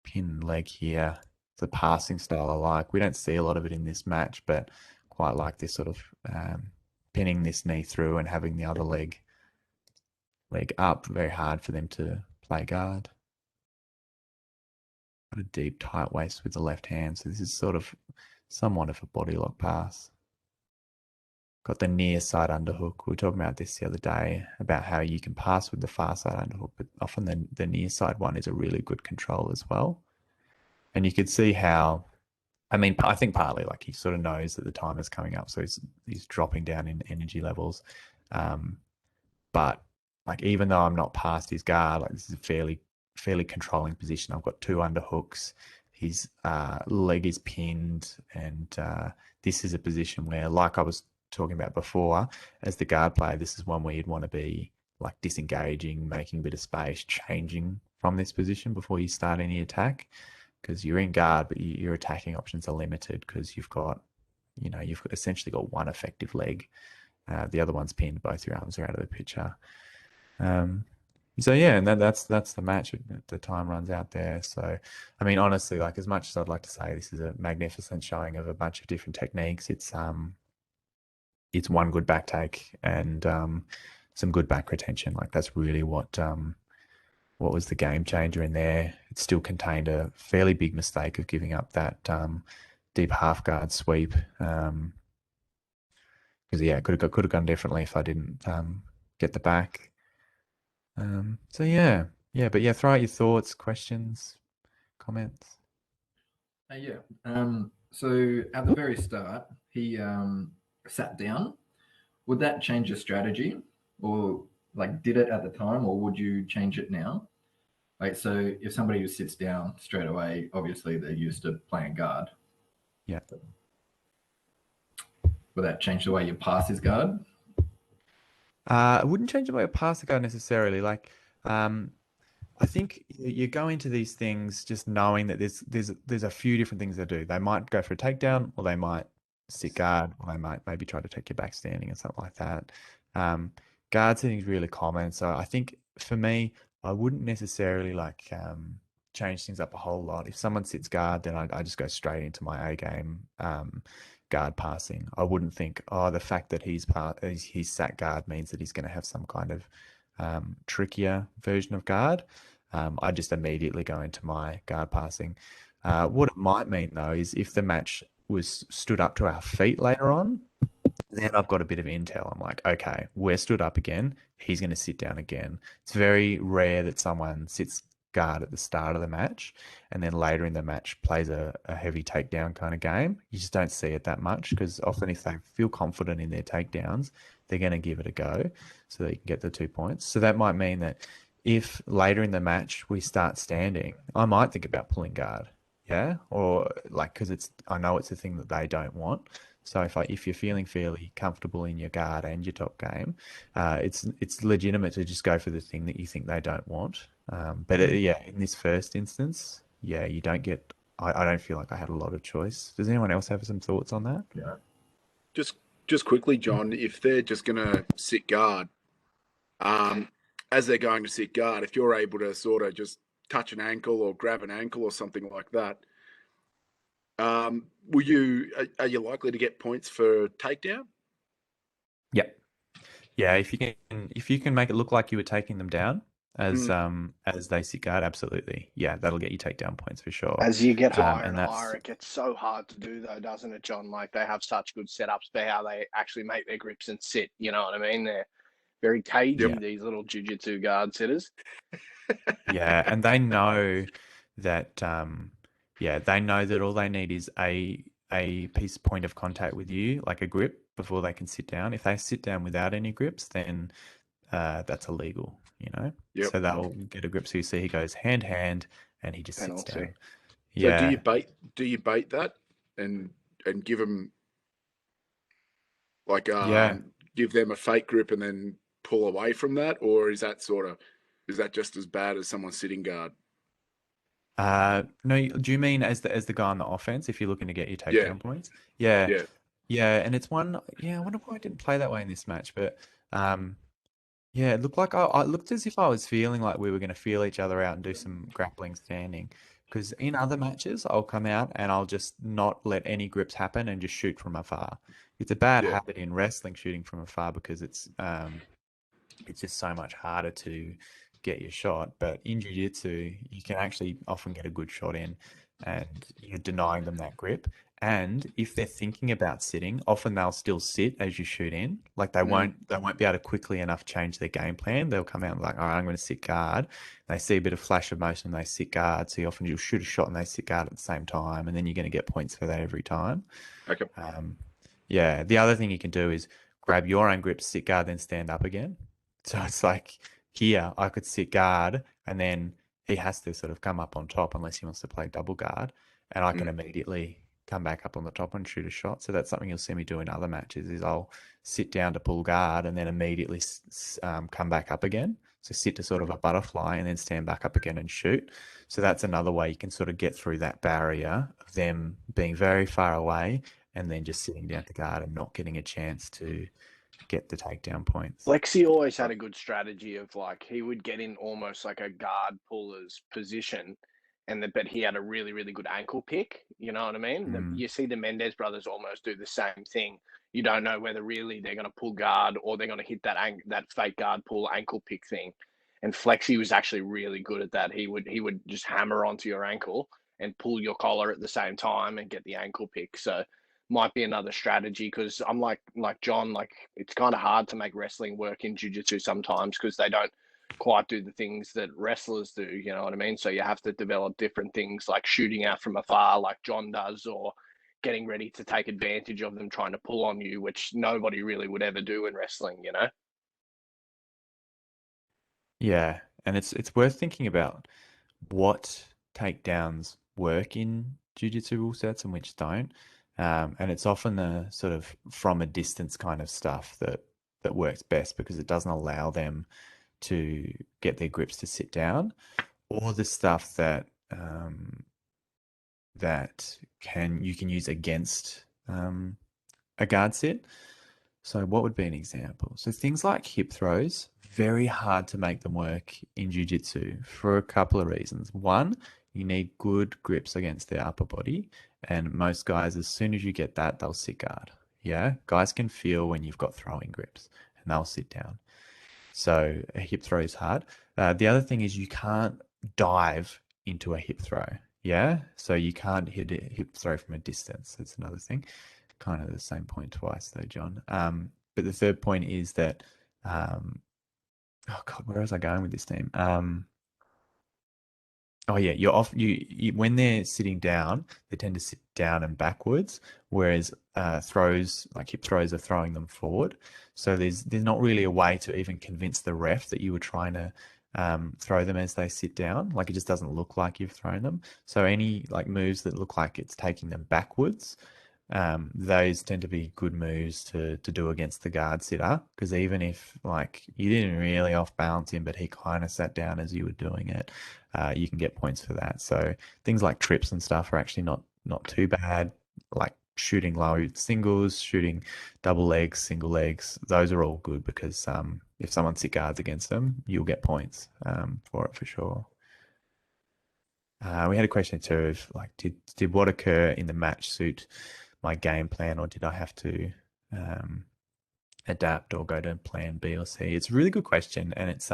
Pin leg here. It's a passing style I like. We don't see a lot of it in this match, but quite like this sort of pinning this knee through and having the other leg up. Very hard for them to play guard. Got a deep tight waist with the left hand, so this is sort of somewhat of a body lock pass. Got the near side underhook. We were talking about this the other day, about how you can pass with the far side underhook, but often the near side one is a really good control as well. And you could see how, I mean, I think partly like he sort of knows that the time is coming up, so he's dropping down in energy levels. But like even though I'm not past his guard, like this is a fairly controlling position. I've got two underhooks. His leg is pinned, and this is a position where, like I was talking about before, as the guard player, this is one where you'd want to be like disengaging, making a bit of space, changing from this position before you start any attack, because you're in guard, but your attacking options are limited because you've essentially got one effective leg. The other one's pinned, both your arms are out of the picture. So yeah, and that's the match. The time runs out there. So, I mean, honestly, like as much as I'd like to say this is a magnificent showing of a bunch of different techniques, it's one good back take and some good back retention. Like that's really what what was the game changer in there. It still contained a fairly big mistake of giving up that deep half guard sweep. Because it could have gone differently if I didn't get the back. So yeah, but yeah, throw out your thoughts, questions, comments. So at the very start, he sat down. Would that change your strategy, or like did it at the time, or would you change it now? Like, so if somebody who sits down straight away, obviously they're used to playing guard. Yeah. Would that change the way you pass his guard? It wouldn't change the way I pass the guard necessarily. Like, I think you go into these things just knowing that there's a few different things they do. They might go for a takedown, or they might sit guard, or they might maybe try to take you back standing or something like that. Guard sitting is really common. So I think for me, I wouldn't necessarily change things up a whole lot. If someone sits guard, then I just go straight into my A game guard passing. I wouldn't think, the fact that he's sat guard means that he's going to have some kind of trickier version of guard. I just immediately go into my guard passing. What it might mean though is if the match was stood up to our feet later on, then I've got a bit of intel. I'm like, okay, we're stood up again. He's going to sit down again. It's very rare that someone sits guard at the start of the match and then later in the match plays a heavy takedown kind of game. You just don't see it that much because often if they feel confident in their takedowns, they're going to give it a go so that you can get the 2 points. So that might mean that if later in the match we start standing, I might think about pulling guard. Yeah. Or because I know it's a thing that they don't want. So if you're feeling fairly comfortable in your guard and your top game, it's legitimate to just go for the thing that you think they don't want. But in this first instance, you don't get. I don't feel like I had a lot of choice. Does anyone else have some thoughts on that? Yeah. Just quickly, John, if they're just going to sit guard, as they're going to sit guard, if you're able to sort of just touch an ankle or grab an ankle or something like that, are you likely to get points for takedown? Yeah. If you can make it look like you were taking them down as they sit guard, absolutely. Yeah, that'll get you takedown points for sure. As you get higher and higher, it gets so hard to do though, doesn't it, John? Like they have such good setups for how they actually make their grips and sit. You know what I mean? They're very cagey, these little jiu-jitsu guard sitters. Yeah, and they know that all they need is a point of contact with you, like a grip, before they can sit down. If they sit down without any grips, then that's illegal, Yep. So they'll get a grip. So you see he goes hand, and he just sits down. So do you bait that and give them give them a fake grip and then pull away from that, or is that just as bad as someone sitting guard? No, do you mean as the guy on the offense if you're looking to get your takedown points? Yeah, and it's one. Yeah, I wonder why I didn't play that way in this match, but it looked like I looked as if I was feeling like we were going to feel each other out and do some grappling standing. Because in other matches, I'll come out and I'll just not let any grips happen and just shoot from afar. It's a bad habit in wrestling, shooting from afar, because it's just so much harder to get your shot. But in jiu-jitsu, you can actually often get a good shot in and you're denying them that grip. And if they're thinking about sitting, often they'll still sit as you shoot in. Like they won't be able to quickly enough change their game plan. They'll come out and like, all right, I'm going to sit guard. They see a bit of flash of motion and they sit guard. So you'll shoot a shot and they sit guard at the same time. And then you're going to get points for that every time. Okay. The other thing you can do is grab your own grip, sit guard, then stand up again. So it's like here, I could sit guard and then he has to sort of come up on top unless he wants to play double guard. And I can immediately come back up on the top and shoot a shot. So that's something you'll see me do in other matches is I'll sit down to pull guard and then immediately come back up again. So sit to sort of a butterfly and then stand back up again and shoot. So that's another way you can sort of get through that barrier of them being very far away and then just sitting down to guard and not getting a chance to get the takedown points. Lexi always had a good strategy of like he would get in almost like a guard puller's position, but he had a really, really good ankle pick. You know what I mean? You see the Mendez brothers almost do the same thing. You don't know whether really they're going to pull guard or they're going to hit that fake guard pull ankle pick thing. And Flexi was actually really good at that. He would just hammer onto your ankle and pull your collar at the same time and get the ankle pick. So might be another strategy, because I'm like John, like it's kind of hard to make wrestling work in jiu-jitsu sometimes because they don't quite do the things that wrestlers do, you know what I mean? So you have to develop different things like shooting out from afar like John does, or getting ready to take advantage of them trying to pull on you, which nobody really would ever do in wrestling, you know? Yeah, and it's worth thinking about what takedowns work in jiu-jitsu rule sets and which don't. And it's often the sort of from a distance kind of stuff that works best because it doesn't allow them to get their grips to sit down, or the stuff that you can use against a guard sit. So what would be an example? So things like hip throws, very hard to make them work in jiu-jitsu for a couple of reasons. One, you need good grips against their upper body. And most guys, as soon as you get that, they'll sit guard. Yeah, guys can feel when you've got throwing grips and they'll sit down. So a hip throw is hard. The other thing is you can't dive into a hip throw. Yeah, so you can't hit a hip throw from a distance. That's another thing. Kind of the same point twice though, John. But the third point is that, oh God, where was I going with this team? Oh yeah, you're off. You when they're sitting down, they tend to sit down and backwards, whereas throws like hip throws are throwing them forward. So there's not really a way to even convince the ref that you were trying to throw them as they sit down. Like it just doesn't look like you've thrown them. So any like moves that look like it's taking them backwards, those tend to be good moves to do against the guard sitter, because even if like you didn't really off balance him, but he kind of sat down as you were doing it, you can get points for that. So things like trips and stuff are actually not too bad. Like shooting low singles, shooting double legs, single legs, those are all good because if someone sit guards against them, you'll get points for it for sure. We had a question too of like, did what occur in the match suit my game plan, or did I have to adapt or go to plan B or C? It's a really good question, and it's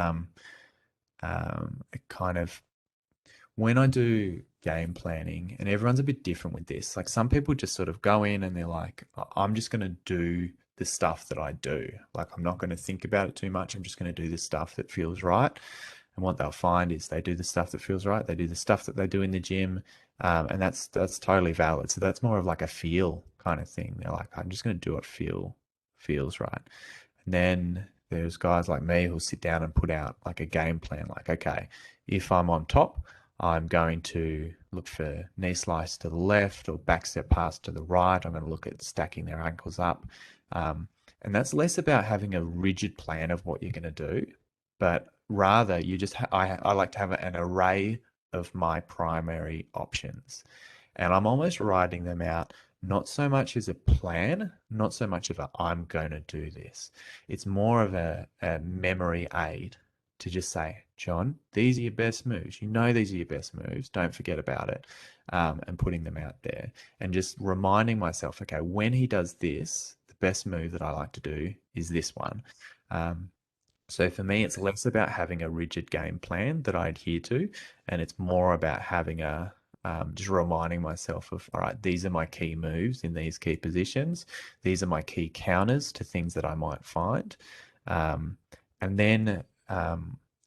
it kind of, when I do game planning, and everyone's a bit different with this. Like some people just sort of go in and they're like, I'm just going to do the stuff that I do. Like I'm not going to think about it too much. I'm just going to do the stuff that feels right. And what they'll find is they do the stuff that feels right. They do the stuff that they do in the gym, and that's totally valid. So that's more of like a feel kind of thing. They're like, I'm just going to do what feels right. And then there's guys like me who'll sit down and put out like a game plan. Like, okay, if I'm on top, I'm going to look for knee slice to the left or backstep pass to the right. I'm going to look at stacking their ankles up. And that's less about having a rigid plan of what you're going to do, but rather you just, I like to have an array of my primary options. And I'm almost writing them out, not so much as a plan, not so much of a, I'm going to do this. It's more of a memory aid to just say, John, these are your best moves. You know these are your best moves. Don't forget about it. And putting them out there and just reminding myself, okay, when he does this, the best move that I like to do is this one. So for me, it's less about having a rigid game plan that I adhere to, and it's more about having a just reminding myself of, all right, these are my key moves in these key positions. These are my key counters to things that I might find. And then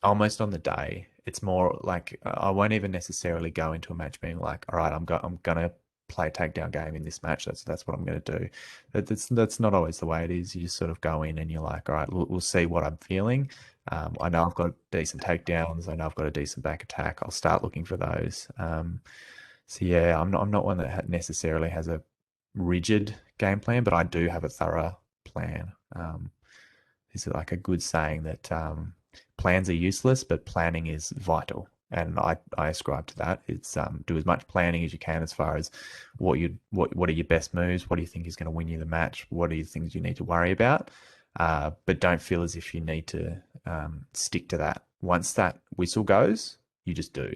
almost on the day, it's more like I won't even necessarily go into a match being like, all right, I'm gonna play a takedown game in this match. That's what I'm going to do. That's not always the way it is. You just sort of go in and you're like, all right, we'll see what I'm feeling. I know I've got decent takedowns. I know I've got a decent back attack. I'll start looking for those. So yeah, I'm not one that necessarily has a rigid game plan, but I do have a thorough plan. Is like a good saying that plans are useless, but planning is vital. And I ascribe to that. It's do as much planning as you can as far as what are your best moves, what do you think is going to win you the match, what are the things you need to worry about, but don't feel as if you need to stick to that. Once that whistle goes, you just do.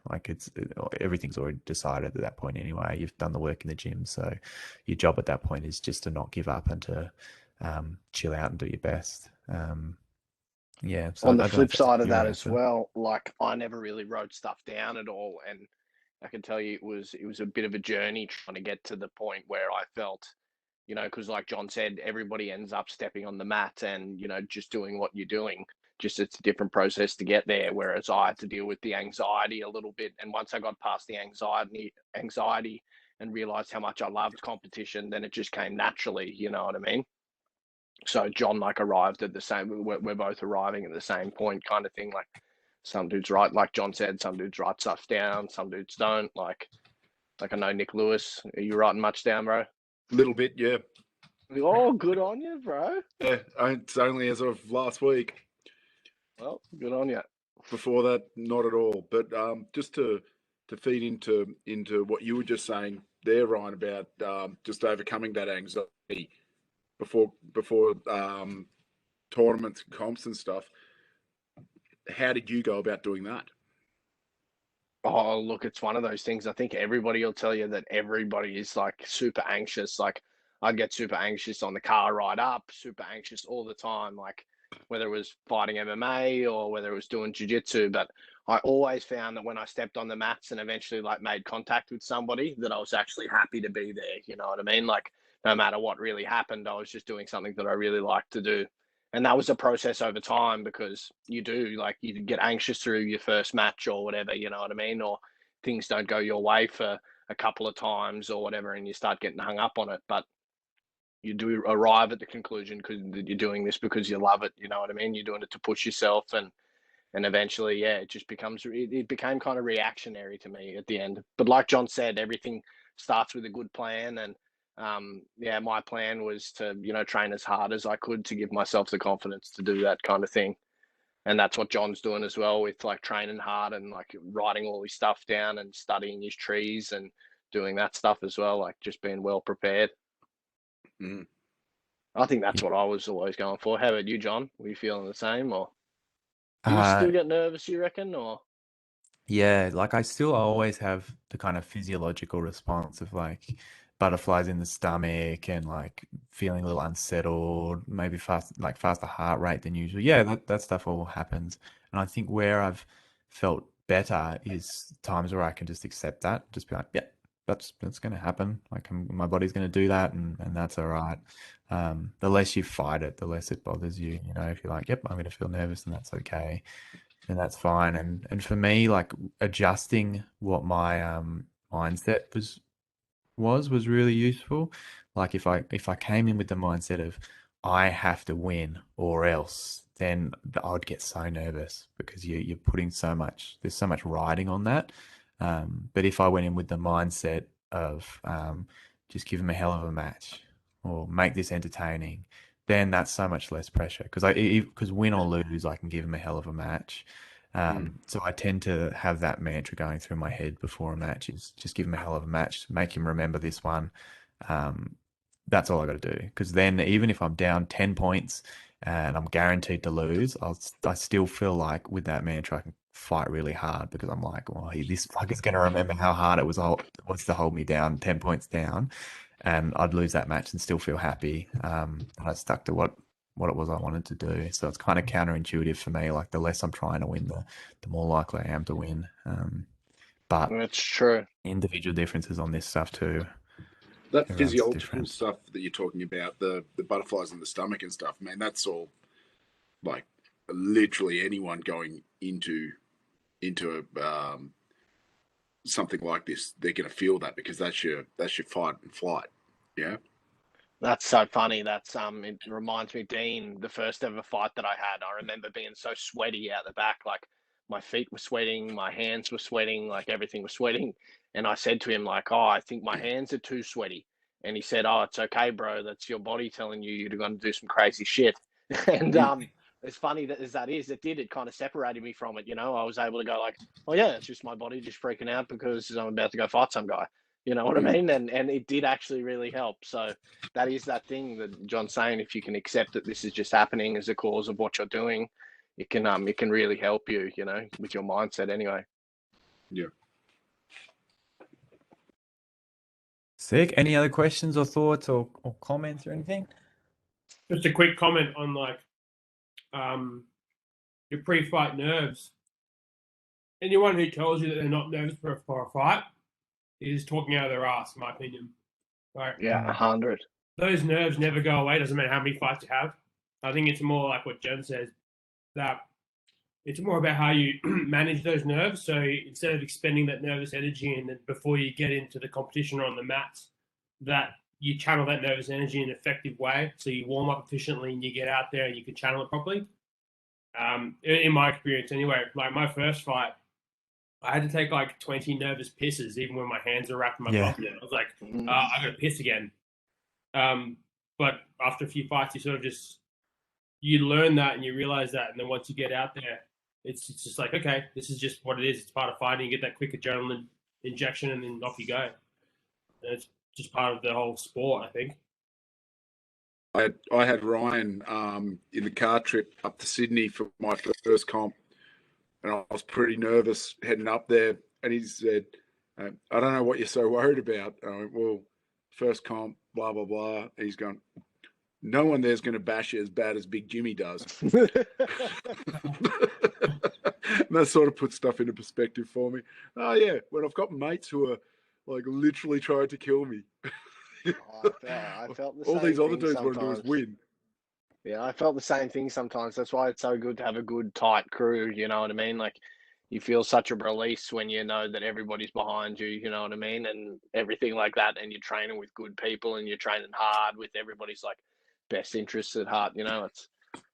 Like everything's already decided at that point anyway. You've done the work in the gym, so your job at that point is just to not give up and to chill out and do your best. Yeah. So On the I don't know flip if that's a side of pure that as answer. well, like I never really wrote stuff down at all, and I can tell you it was a bit of a journey trying to get to the point where I felt, because like John said, everybody ends up stepping on the mat and just doing what you're doing. Just it's a different process to get there. Whereas I had to deal with the anxiety a little bit, and once I got past the anxiety and realized how much I loved competition, then it just came naturally. You know what I mean? So John like arrived at the same. We're both arriving at the same point, kind of thing. Like some dudes write, like John said, some dudes write stuff down, some dudes don't. Like I know Nick Lewis. Are you writing much down, bro? Little bit, yeah. Oh, good on you, bro. Yeah, it's only as of last week. Well, good on you. Before that, not at all. But just to feed into what you were just saying there, Ryan, about just overcoming that anxiety before tournaments, comps, and stuff. How did you go about doing that? Oh, look, it's one of those things. I think everybody will tell you that everybody is like super anxious. Like I'd get super anxious on the car ride up, super anxious all the time. Like whether it was fighting MMA or whether it was doing jiu-jitsu. But I always found that when I stepped on the mats and eventually like made contact with somebody, that I was actually happy to be there. You know what I mean? Like no matter what really happened, I was just doing something that I really liked to do. And that was a process over time, because you get anxious through your first match or whatever, you know what I mean? Or things don't go your way for a couple of times or whatever, and you start getting hung up on it. But you do arrive at the conclusion because you're doing this because you love it, you know what I mean? You're doing it to push yourself, and eventually, yeah, it just it became kind of reactionary to me at the end. But like John said, everything starts with a good plan, and yeah, my plan was to train as hard as I could to give myself the confidence to do that kind of thing. And that's what John's doing as well, with like training hard and like writing all his stuff down and studying his trees and doing that stuff as well, like just being well prepared. Mm. I think that's what I was always going for. How about you, John? Were you feeling the same, or do you still get nervous, you reckon, or? Yeah, like I always have the kind of physiological response of like butterflies in the stomach and like feeling a little unsettled, maybe faster heart rate than usual. Yeah, that stuff all happens. And I think where I've felt better is times where I can just accept that, just be like, yeah, that's going to happen. Like my body's going to do that, and that's all right. The less you fight it, the less it bothers you. You know, if you're like, yep, I'm going to feel nervous, and that's okay, and that's fine. And for me, like adjusting what my mindset was really useful. Like if I came in with the mindset of I have to win or else, then I would get so nervous because you're putting there's so much riding on that. But if I went in with the mindset of just give them a hell of a match or make this entertaining, then that's so much less pressure because win or lose, I can give them a hell of a match. So I tend to have that mantra going through my head before a match is just give him a hell of a match, make him remember this one. That's all I got to do. Because then even if I'm down 10 points and I'm guaranteed to lose, I still feel like with that mantra, I can fight really hard because I'm like, well, this fucker's going to remember how hard it was to hold me down 10 points down. And I'd lose that match and still feel happy. And I stuck to what it was I wanted to do. So it's kind of counterintuitive for me. Like the less I'm trying to win, the more likely I am to win. But That's true. individual differences on this stuff too. That Everyone's physiological different. stuff that you're talking about, the butterflies in the stomach and stuff, man, that's all like literally anyone going into a something like this, they're going to feel that because that's your fight and flight. Yeah. That's so funny. It reminds me, Dean, the first ever fight that I had, I remember being so sweaty out the back, like my feet were sweating, my hands were sweating, like everything was sweating. And I said to him, like, oh, I think my hands are too sweaty. And he said, oh, it's okay, bro. That's your body telling you you're going to do some crazy shit. And as funny as that is, it kind of separated me from it. You know, I was able to go like, oh yeah, it's just my body just freaking out because I'm about to go fight some guy. You know what I mean? And it did actually really help. So that is that thing that John's saying. If you can accept that this is just happening as a cause of what you're doing, it can really help you, you know, with your mindset anyway. Yeah. Sick. Any other questions or thoughts or comments or anything? Just a quick comment on like your pre-fight nerves. Anyone who tells you that they're not nervous for a fight is talking out of their ass, in my opinion. Right? Yeah, 100. Those nerves never go away. Doesn't matter how many fights you have. I think it's more like what Jen says, that it's more about how you manage those nerves. So instead of expending that nervous energy and then before you get into the competition or on the mats, that you channel that nervous energy in an effective way. So you warm up efficiently and you get out there and you can channel it properly. In my experience anyway, like my first fight, I had to take like 20 nervous pisses, even when my hands are wrapped in my pocket. I was like, I got to piss again. But after a few fights, you sort of you learn that and you realize that. And then once you get out there, it's just like, okay, this is just what it is. It's part of fighting. You get that quick adrenaline injection and then off you go. And it's just part of the whole sport, I think. I had Ryan in the car trip up to Sydney for my first comp, and I was pretty nervous heading up there. And he said, I don't know what you're so worried about. I went, well, first comp, blah, blah, blah. And he's going, no one there's going to bash you as bad as Big Jimmy does. And that sort of puts stuff into perspective for me. Oh, yeah, when I've got mates who are like literally trying to kill me. I felt the all same these other thing dudes want to do sometimes. is win. Yeah, I felt the same thing sometimes. That's why it's so good to have a good, tight crew, you know what I mean? Like, you feel such a release when you know that everybody's behind you, you know what I mean? And everything like that, and you're training with good people and you're training hard with everybody's, like, best interests at heart, you know?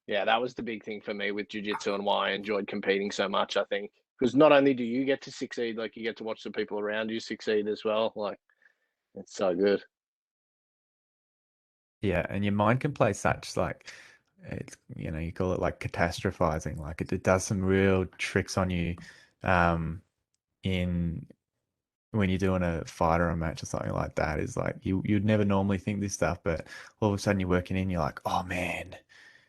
That was the big thing for me with jiu-jitsu and why I enjoyed competing so much, I think. Because not only do you get to succeed, like, you get to watch the people around you succeed as well. Like, it's so good. Yeah, and your mind can play such like it's you call it like catastrophizing. Like it does some real tricks on you in when you're doing a fight or a match or something like that. Is like you'd never normally think this stuff, but all of a sudden you're working in, you're like, oh man,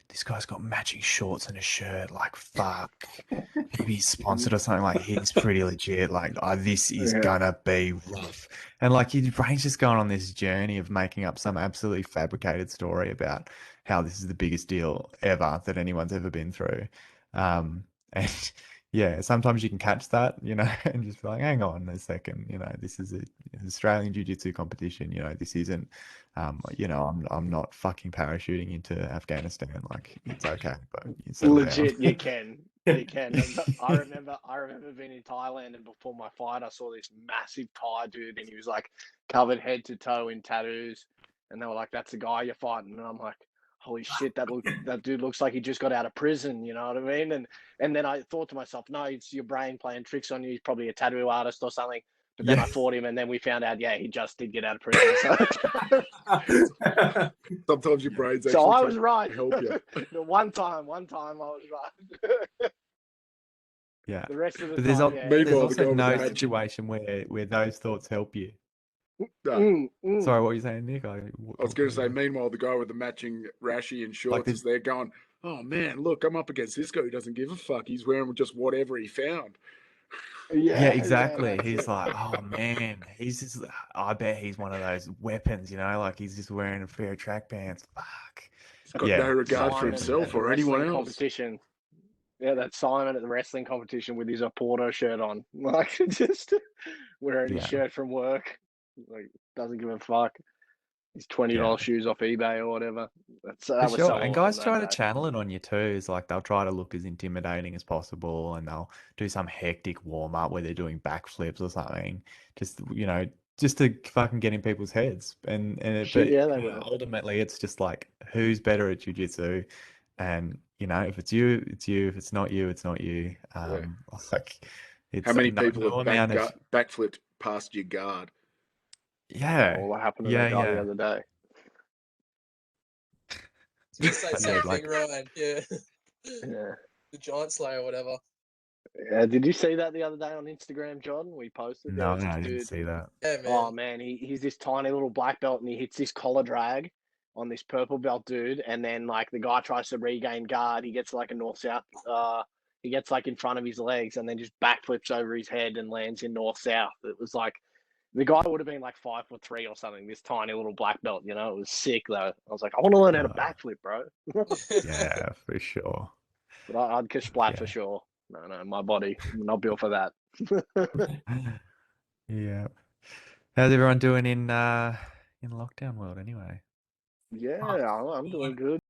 this guy's got matching shorts and a shirt. Like, fuck. Maybe he's sponsored or something. Like, he's pretty legit. Like, this is gonna be rough. And like, your brain's just going on this journey of making up some absolutely fabricated story about how this is the biggest deal ever that anyone's ever been through. And yeah, sometimes you can catch that, and just be like, hang on a second, this is an Australian Jiu-Jitsu competition. This isn't, I'm not fucking parachuting into Afghanistan. Like, it's okay, but legit, you can. You can. I remember being in Thailand, and before my fight, I saw this massive Thai dude, and he was like covered head to toe in tattoos, and they were like, "That's the guy you're fighting," and I'm like, holy shit, that dude looks like he just got out of prison, you know what I mean? And then I thought to myself, no, it's your brain playing tricks on you. He's probably a tattoo artist or something. But then I fought him, and then we found out, he just did get out of prison. So. Sometimes your brain's actually so I was right. Help you. one time I was right. Yeah. The rest of the there's time, there's also no situation where those thoughts help you. Sorry, what were you saying, Nick? I was going to say, meanwhile, the guy with the matching rashi and shorts is there going, oh, man, look, I'm up against this guy who doesn't give a fuck. He's wearing just whatever he found. Yeah, exactly. He's like, oh, man, he's just, I bet he's one of those weapons, like he's just wearing a pair of track pants. Fuck. He's got no regard for himself or anyone else. Competition. Yeah, that Simon at the wrestling competition with his Porto shirt on. Like, just wearing his shirt from work. Like, doesn't give a fuck. His $20 shoes off eBay or whatever. That was so and guys try to channel it on you too. Is like they'll try to look as intimidating as possible, and they'll do some hectic warm up where they're doing backflips or something, just to fucking get in people's heads. Ultimately, it's just like, who's better at jiu-jitsu? And if it's you, it's you. If it's not you, it's not you. Like, how many people have backflipped past your guard? Yeah. What happened to that guy the other day? It's the same thing, Ryan. Yeah. The Giant Slayer or whatever. Yeah, did you see that the other day on Instagram, John? We posted. No, I didn't see that. Yeah, man. Oh man, he's this tiny little black belt, and he hits this collar drag on this purple belt dude, and then like the guy tries to regain guard. He gets like a north-south. He gets like in front of his legs, and then just backflips over his head and lands in north-south. It was like, the guy would have been like 5'3" or something. This tiny little black belt, it was sick though. I was like, I want to learn how to backflip, bro. Yeah, for sure. But I'd kiss splat Yeah. for sure. No, my body, I'm not built for that. Yeah. How's everyone doing in lockdown world anyway? Yeah, I'm doing good.